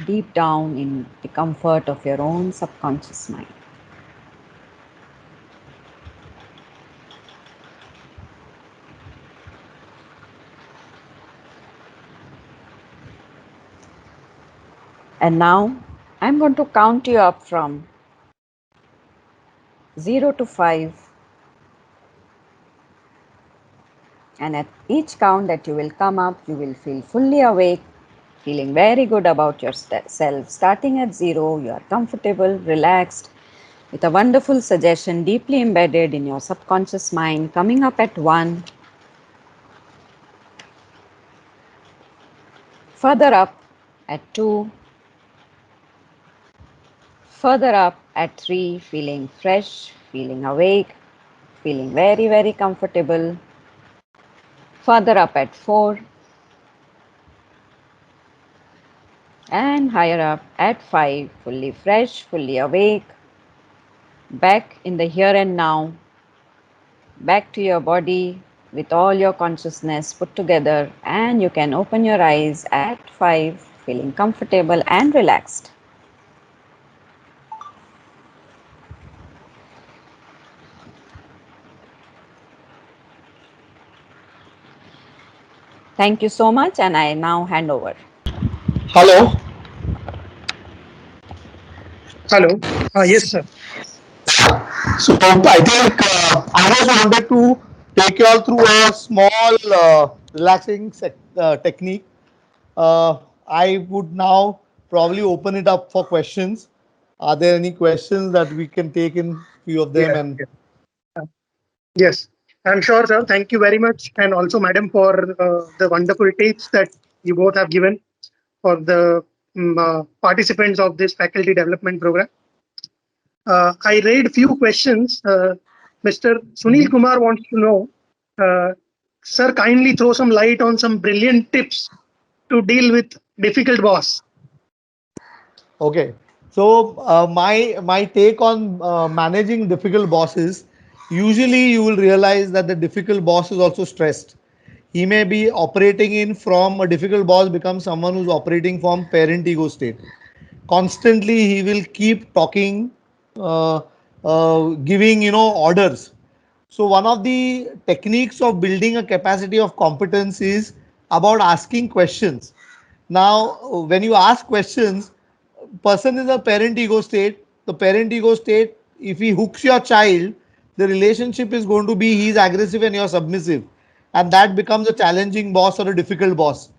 deep down in the comfort of your own subconscious mind. And now I'm going to count you up from 0 to 5. And at each count that you will come up, you will feel fully awake feeling very good about yourself. Starting at 0, you are comfortable, relaxed, with a wonderful suggestion deeply embedded in your subconscious mind. Coming up at 1, further up at 2, further up at 3, feeling fresh, feeling awake, feeling very, very comfortable. Further up at 4, and higher up at 5, fully fresh, fully awake, back in the here and now, back to your body with all your consciousness put together, and you can open your eyes at 5, feeling comfortable and relaxed. Thank you so much, and I now hand over. Hello. Hello. Yes, sir. So I think I just wanted to take you all through a small relaxing technique. I would now probably open it up for questions. Are there any questions that we can take in few of them? Yeah. And Yeah. Uh, Yes, I'm sure, sir. Thank you very much, and also, madam, for the wonderful tips that you both have given for the participants of this faculty development program. I read few questions. Mr. Sunil Kumar wants to know, uh, sir, kindly throw some light on some brilliant tips to deal with difficult boss. okay, so my take on managing difficult bosses. Usually, you will realize that the difficult boss is also stressed. He may be operating in from a difficult boss becomes someone who's operating from parent ego state. Constantly he will keep talking, uh, giving orders. So one of the techniques of building a capacity of competence is about asking questions. Now when you ask questions, person is a parent ego state. The parent ego state, if he hooks your child, the relationship is going to be he's aggressive and you're submissive, and that becomes a challenging boss or a difficult boss.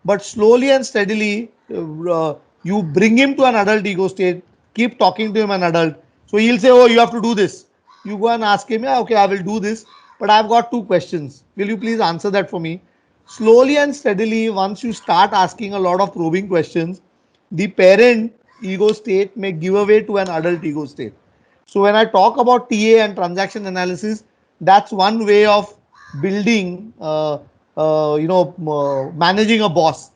But slowly and steadily, you bring him to an adult ego state, keep talking to him an adult. So he'll say, oh, you have to do this. You go and ask him, yeah, okay, I will do this, but I've got two questions, will you please answer that for me? Slowly and steadily, once you start asking a lot of probing questions, the parent ego state may give away to an adult ego state. So when I talk about TA and transaction analysis, that's one way of building, managing a boss.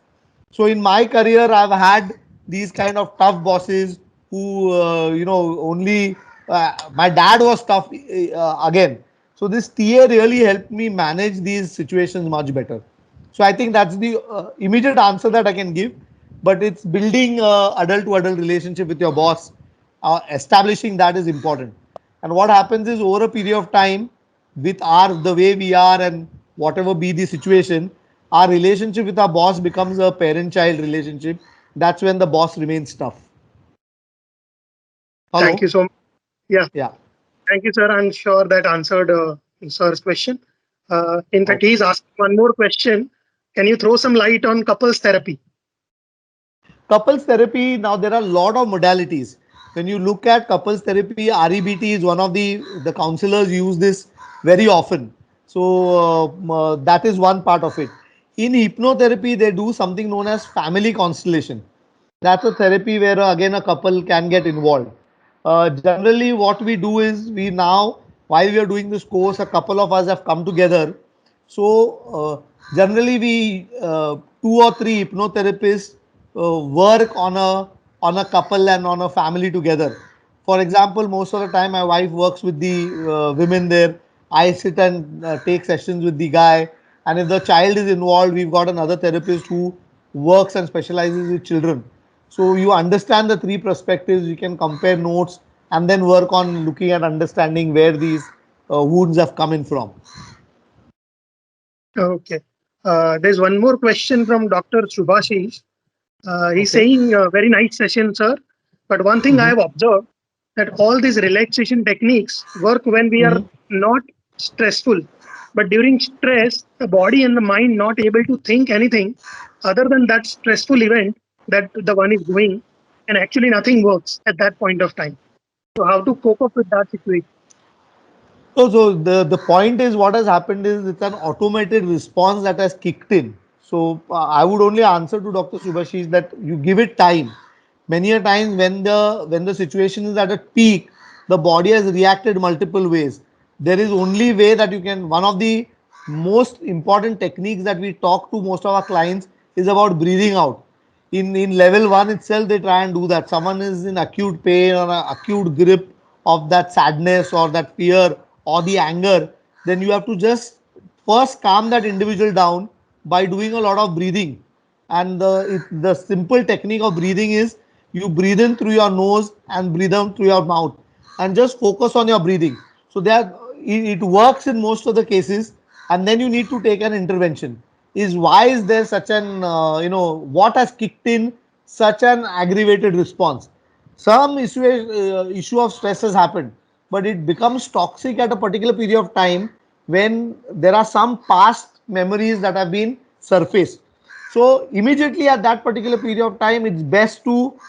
So in my career, I've had these kind of tough bosses who, only my dad was tough again. So this TA really helped me manage these situations much better. So I think that's the immediate answer that I can give. But it's building adult to adult relationship with your boss. Establishing that is important. And what happens is over a period of time, with our the way we are and whatever be the situation, our relationship with our boss becomes a parent-child relationship. That's when the boss remains tough. Thank Hello. you so much. Yeah, Yeah. thank you, sir. I'm sure that answered sir's question. In fact, Okay. he's asked one more question. Can you throw some light on couples therapy? Couples therapy, now there are a lot of modalities. When you look at couples therapy, REBT is one of the counselors use this very often. So that is one part of it. In hypnotherapy, they do something known as family constellation. That's a therapy where again a couple can get involved. Generally, what we do is we now, while we are doing this course, a couple of us have come together. So generally, we two or three hypnotherapists work on a couple and on a family together. For example, most of the time, my wife works with the women there. I sit and take sessions with the guy. And if the child is involved, we've got another therapist who works and specializes with children. So you understand the three perspectives, you can compare notes and then work on looking at understanding where these wounds have come in from. Okay. There's one more question from Dr. Subhashish. He's Okay. saying, very nice session, sir. But one thing I Mm-hmm. have observed that all these relaxation techniques work when we are Mm-hmm. not stressful. But during stress, the body and the mind not able to think anything other than that stressful event that the one is doing, and actually nothing works at that point of time. So how to cope up with that situation? So the point is what has happened is it's an automated response that has kicked in. So I would only answer to Dr. Subhashish that you give it time. Many a times when the situation is at a peak, the body has reacted multiple ways. There is only way that you can. One of the most important techniques that we talk to most of our clients is about breathing out. In level 1 itself, they try and do that. Someone is in acute pain or an acute grip of that sadness or that fear or the anger, then you have to just first calm that individual down by doing a lot of breathing. And the simple technique of breathing is you breathe in through your nose and breathe out through your mouth, and just focus on your breathing. So that it works in most of the cases, and then you need to take an intervention. Is why is there such an what has kicked in such an aggravated response? Some issue of stress has happened, but it becomes toxic at a particular period of time when there are some past memories that have been surfaced. So immediately at that particular period of time, it's best to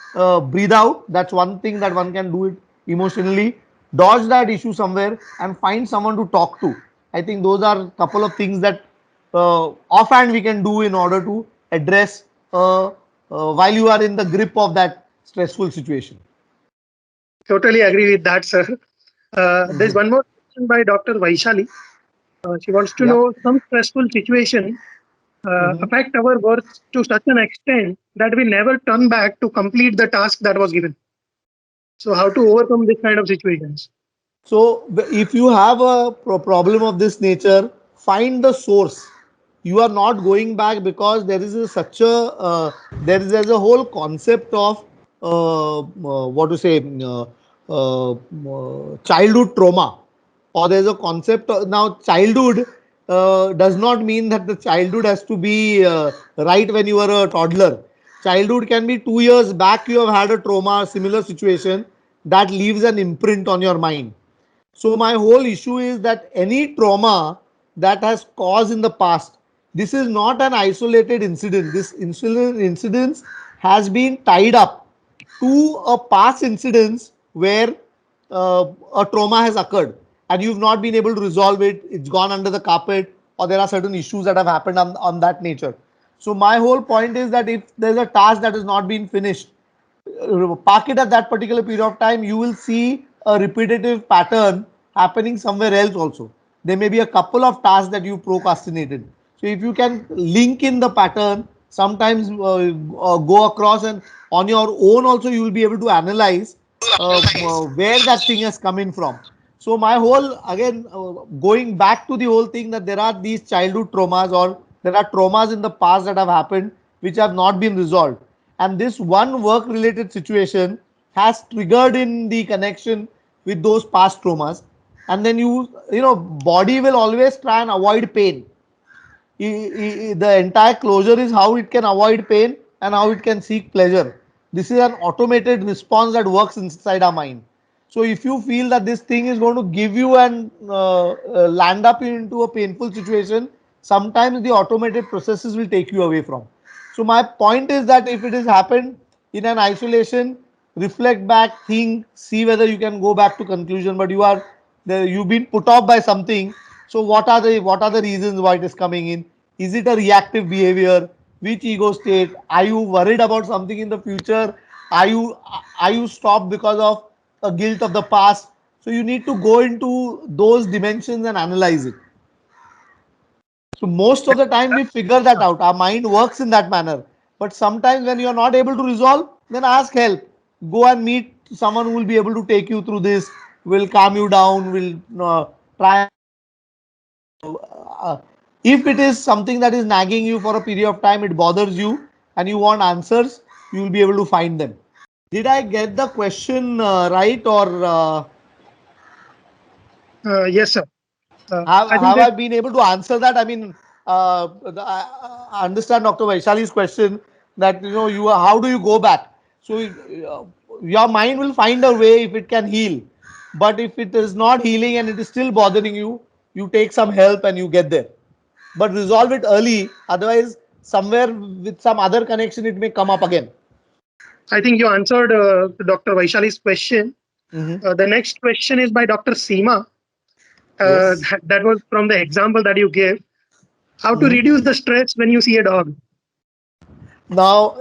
breathe out. That's one thing that one can do it emotionally. Dodge that issue somewhere and find someone to talk to. I think those are a couple of things that offhand we can do in order to address while you are in the grip of that stressful situation. Totally agree with that, sir. There's one more question by Dr. Vaishali. She wants to Yeah. know some stressful situation Mhm. affect our work to such an extent that we never turn back to complete the task that was given. So how to overcome this kind of situations? So, if you have a problem of this nature, find the source. You are not going back because there is such a there's a whole concept of what to say childhood trauma, or there's a concept now childhood does not mean that the childhood has to be right when you were a toddler. Childhood can be 2 years back you have had a trauma similar situation that leaves an imprint on your mind. So my whole issue is that any trauma that has caused in the past, this is not an isolated incident. This incident has been tied up to a past incidents where a trauma has occurred and you've not been able to resolve it. It's gone under the carpet, or there are certain issues that have happened on that nature. So my whole point is that if there's a task that has not been finished, park it at that particular period of time, you will see a repetitive pattern happening somewhere else also. There may be a couple of tasks that you procrastinated. So if you can link in the pattern, sometimes go across, and on your own also you will be able to analyze where that thing has come in from. So my whole again going back to the whole thing that there are these childhood traumas, or there are traumas in the past that have happened which have not been resolved, and this one work related situation has triggered in the connection with those past traumas. And then body will always try and avoid pain. The entire closure is how it can avoid pain and how it can seek pleasure. This is an automated response that works inside our mind. So if you feel that this thing is going to give you and land up into a painful situation, sometimes the automated processes will take you away from. So my point is that if it has happened in an isolation, reflect back, think, see whether you can go back to conclusion. But you've been put off by something. So what are the reasons why it is coming in? Is it a reactive behavior? Which ego state? Are you worried about something in the future? Are you stopped because of a guilt of the past? So you need to go into those dimensions and analyze it. So most of the time we figure that out. Our mind works in that manner. But sometimes when you're not able to resolve, then ask help. Go and meet someone who will be able to take you through this, will calm you down, will try. If it is something that is nagging you for a period of time, it bothers you, and you want answers, you will be able to find them. Did I get the question right, or Yes, sir. have I think have that I been able to answer that? I mean, I understand Dr. Vaishali's question that how do you go back? So your mind will find a way if it can heal, but if it is not healing and it is still bothering you, you take some help and you get there. But resolve it early, otherwise somewhere with some other connection it may come up again. I think you answered Dr. Vaishali's question. Mhm. The next question is by Dr. Seema. Yes. That was from the example that you gave. How to Mhm. reduce the stress when you see a dog? Now,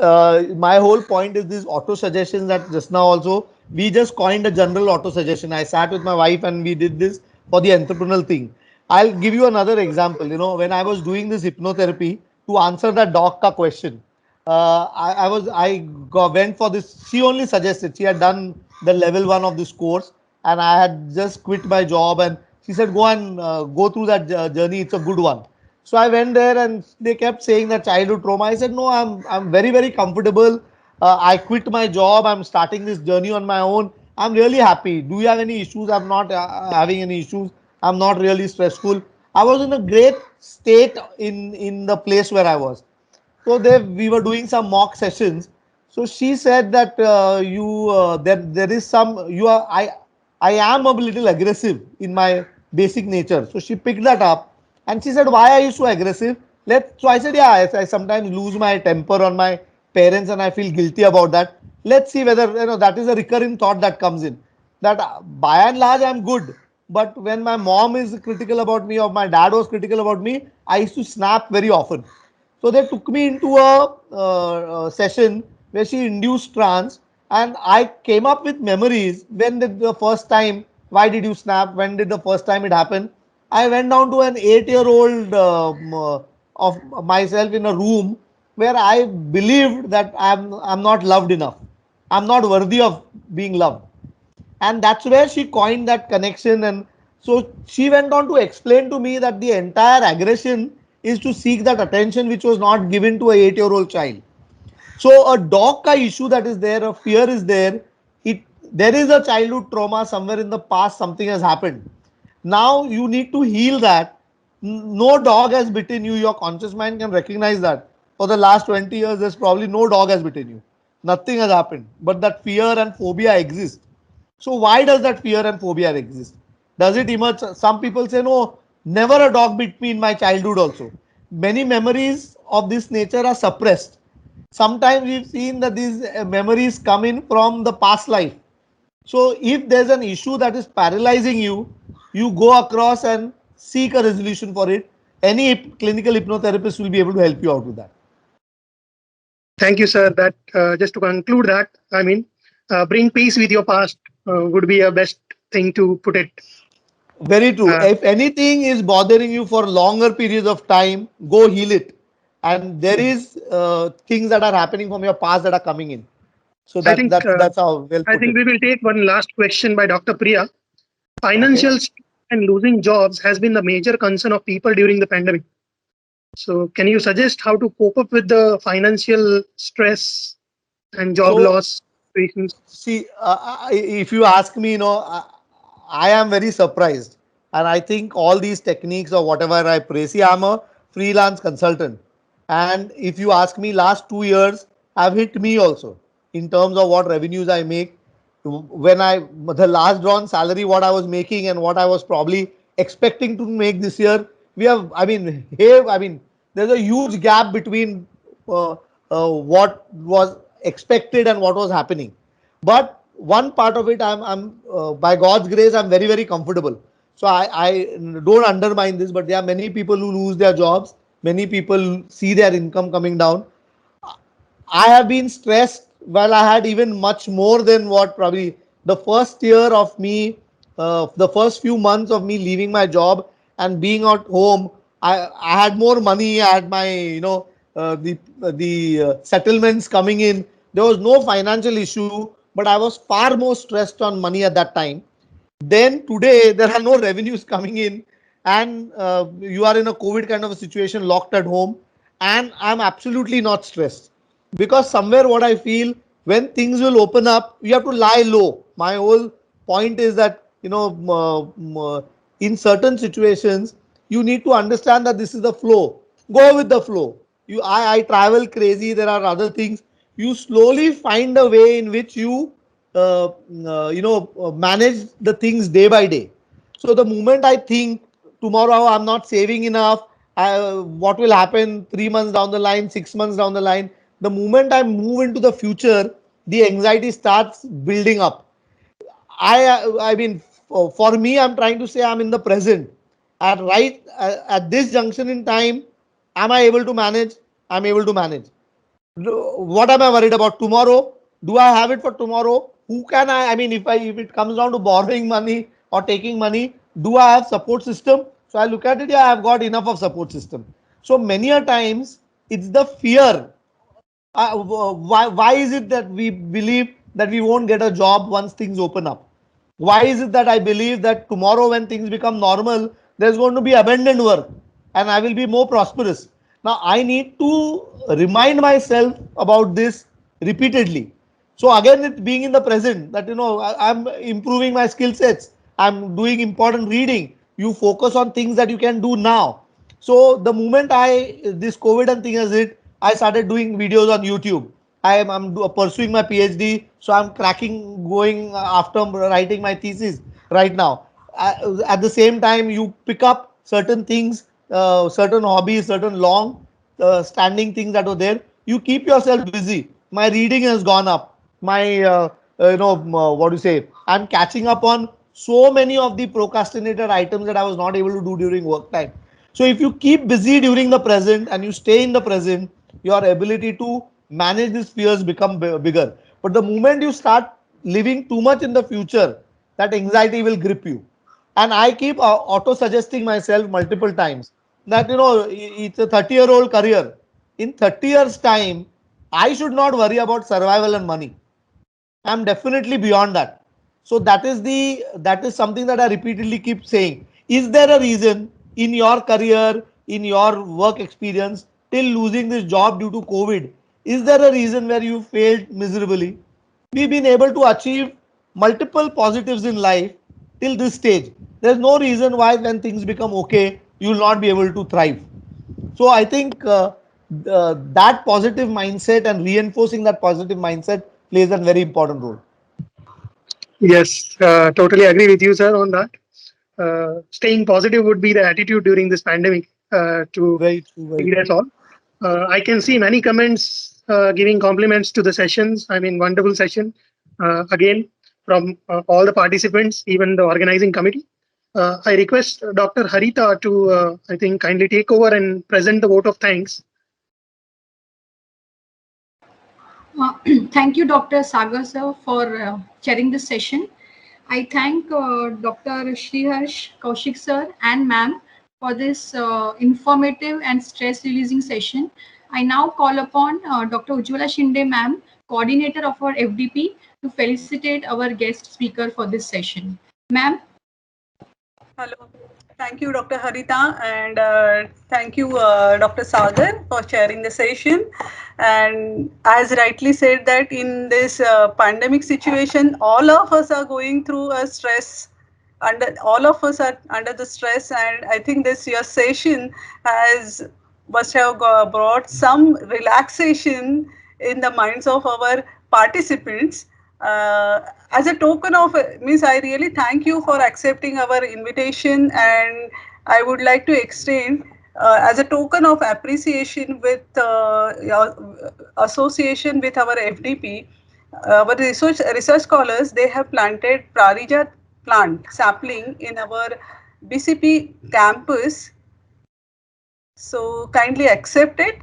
my whole point is this auto suggestion that just now also we just coined a general auto suggestion. I sat with my wife and we did this for the entrepreneurial thing. I'll give you another example. When I was doing this hypnotherapy to answer that dog ka question, went for this. She only suggested, she had done the level 1 of this course, and I had just quit my job, and she said go and go through that journey. It's a good one. So I went there and they kept saying that childhood trauma. I said, no, I'm very, very comfortable. I quit my job. I'm starting this journey on my own. I'm really happy. Do you have any issues? I'm not having any issues. I'm not really stressful. I was in a great state in the place where I was. So we were doing some mock sessions. So she said that there is some you are I am a little aggressive in my basic nature. So she picked that up and she said, why are you so aggressive? So I said, yeah, I sometimes lose my temper on my parents and I feel guilty about that. Let's see whether that is a recurring thought that comes in. That by and large I'm good, but when my mom is critical about me or my dad was critical about me, I used to snap very often. So they took me into a session where she induced trance, and I came up with memories. When did the first time? Why did you snap? When did the first time it happened? I went down to an 8-year-old of myself in a room where I believed that I'm not loved enough. I'm not worthy of being loved, and that's where she coined that connection. And so she went on to explain to me that the entire aggression is to seek that attention which was not given to a 8-year-old child. So a dog ka issue that is there, a fear is there. It There is a childhood trauma somewhere in the past. Something has happened. Now you need to heal that. No dog has bitten you. Your conscious mind can recognize that. For the last 20 years, there's probably no dog has bitten you. Nothing has happened. But that fear and phobia exist. So why does that fear and phobia exist? Does it emerge? Some people say, no, never a dog bit me in my childhood also. Many memories of this nature are suppressed. Sometimes we've seen that these memories come in from the past life. So if there's an issue that is paralyzing you, you go across and seek a resolution for it. Any clinical hypnotherapist will be able to help you out with that. Thank you, sir. That just to conclude that, I mean, bring peace with your past would be a best thing to put it. Very true. Uh, If anything is bothering you for longer periods of time, go heal it. And there is things that are happening from your past that are coming in. So I think that's how well I put think it. we will take one last question by Dr. Priya. Okay. Financial stress and losing jobs has been the major concern of people during the pandemic. So, can you suggest how to cope up with the financial stress and job So loss situations? see, if you ask me, I am very surprised, and I think all these techniques or whatever I praise. See, I'm a freelance consultant, and if you ask me, last 2 years have hit me also in terms of what revenues I make. When the last drawn salary, what I was making and what I was probably expecting to make this year, we have. There's a huge gap between uh, what was expected and what was happening. But one part of it, I'm by God's grace, I'm very, very comfortable. So I don't undermine this, but there are many people who lose their jobs. Many people see their income coming down. I have been stressed. Well, I had even much more than what probably the first year of me, the first few months of me leaving my job and being at home. I had more money. I had my, the settlements coming in. There was no financial issue, but I was far more stressed on money at that time. Then today there are no revenues coming in, and you are in a COVID kind of a situation, locked at home, and I'm absolutely not stressed, because somewhere what I feel, when things will open up, you have to lie low. My whole point is that in certain situations you need to understand that this is the flow. Go with the flow. I travel crazy. There are other things. You slowly find a way in which you manage the things day by day. So the moment I think tomorrow I'm not saving enough. What will happen 3 months down the line, 6 months down the line? The moment I move into the future, the anxiety starts building up. I mean, for me, I'm trying to say I'm in the present. At this junction in time, am I able to manage? I'm able to manage. What am I worried about tomorrow? Do I have it for tomorrow? Who can I mean, if it comes down to borrowing money or taking money, do I have support system? So I look at it, yeah, I've got enough of support system. So many a times it's the fear. Why is it that we believe that we won't get a job once things open up? Why is it that I believe that tomorrow when things become normal, there's going to be abundant work and I will be more prosperous? Now I need to remind myself about this repeatedly. So again, it being in the present, that I'm improving my skill sets, I'm doing important reading. You focus on things that you can do now. So the moment this COVID and thing has hit, I started doing videos on YouTube. I'm pursuing my PhD, so I'm going after writing my thesis right now. At the same time, you pick up certain things, certain hobbies, certain long standing things that were there. You keep yourself busy. My reading has gone up. My what do you say? I'm catching up on so many of the procrastinated items that I was not able to do during work time. So if you keep busy during the present and you stay in the present, your ability to manage these fears become bigger. But the moment you start living too much in the future, that anxiety will grip you. And I keep auto suggesting myself multiple times that it's a 30-year-old career. In 30 years time, I should not worry about survival and money. I'm definitely beyond that. So that is something that I repeatedly keep saying. Is there a reason in your career, in your work experience, till losing this job due to COVID? Is there a reason where you failed miserably? We've been able to achieve multiple positives in life till this stage. There's no reason why when things become okay, you will not be able to thrive. So I think that positive mindset and reinforcing that positive mindset plays a very important role. Yes, totally agree with you, sir, on that. Staying positive would be the attitude during this pandemic to Very true. Very lead true. us all. I can see many comments giving compliments to the sessions. I mean, wonderful session. Again, from all the participants, even the organizing committee. I request Dr. Harita to, I think, kindly take over and present the vote of thanks. Thank you, Dr. Sagar sir, for chairing this session. I thank Dr. Shriharsh Kaushik sir and ma'am for this informative and stress-releasing session. I now call upon Dr. Ujjwala Shinde ma'am, coordinator of our FDP, to felicitate our guest speaker for this session. Ma'am. Hello. Thank you, Dr. Harita, and thank you, Dr. Sagar, for chairing the session. And as rightly said, that in this pandemic situation, all of us are going through a stress. All of us are under the stress, and I think this your session must have brought some relaxation in the minds of our participants. As a token of means, I really thank you for accepting our invitation, and I would like to extend as a token of appreciation with your association with our FDP, our research scholars, they have planted Parijat plant sapling in our BCP campus. So kindly accept it.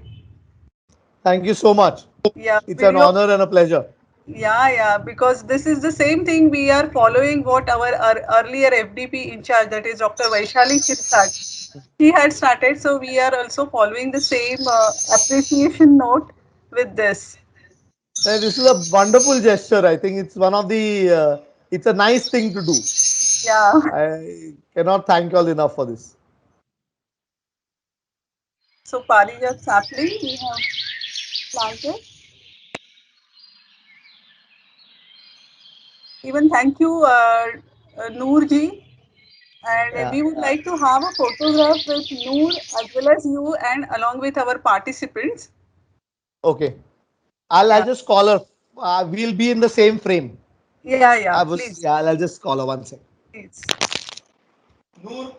Thank you so much. Yeah, It's an video. honor and a pleasure. Yeah, because this is the same thing we are following what our earlier FDP in charge, that is Dr. Vaishali Chirkat, he had started. So we are also following the same appreciation note with this. This is a wonderful gesture. I think it's one of the. It's a nice thing to do. Yeah. I cannot thank you all enough for this. So Parijat sapling we have planted. Even thank you, Noor ji. And Yeah. we would like to have a photograph with Noor as well as you and along with our participants. Okay. I'll Yeah. just call her. We'll be in the same frame. Yeah, I was please. yeah. I'll just call her one second. Please. Noor,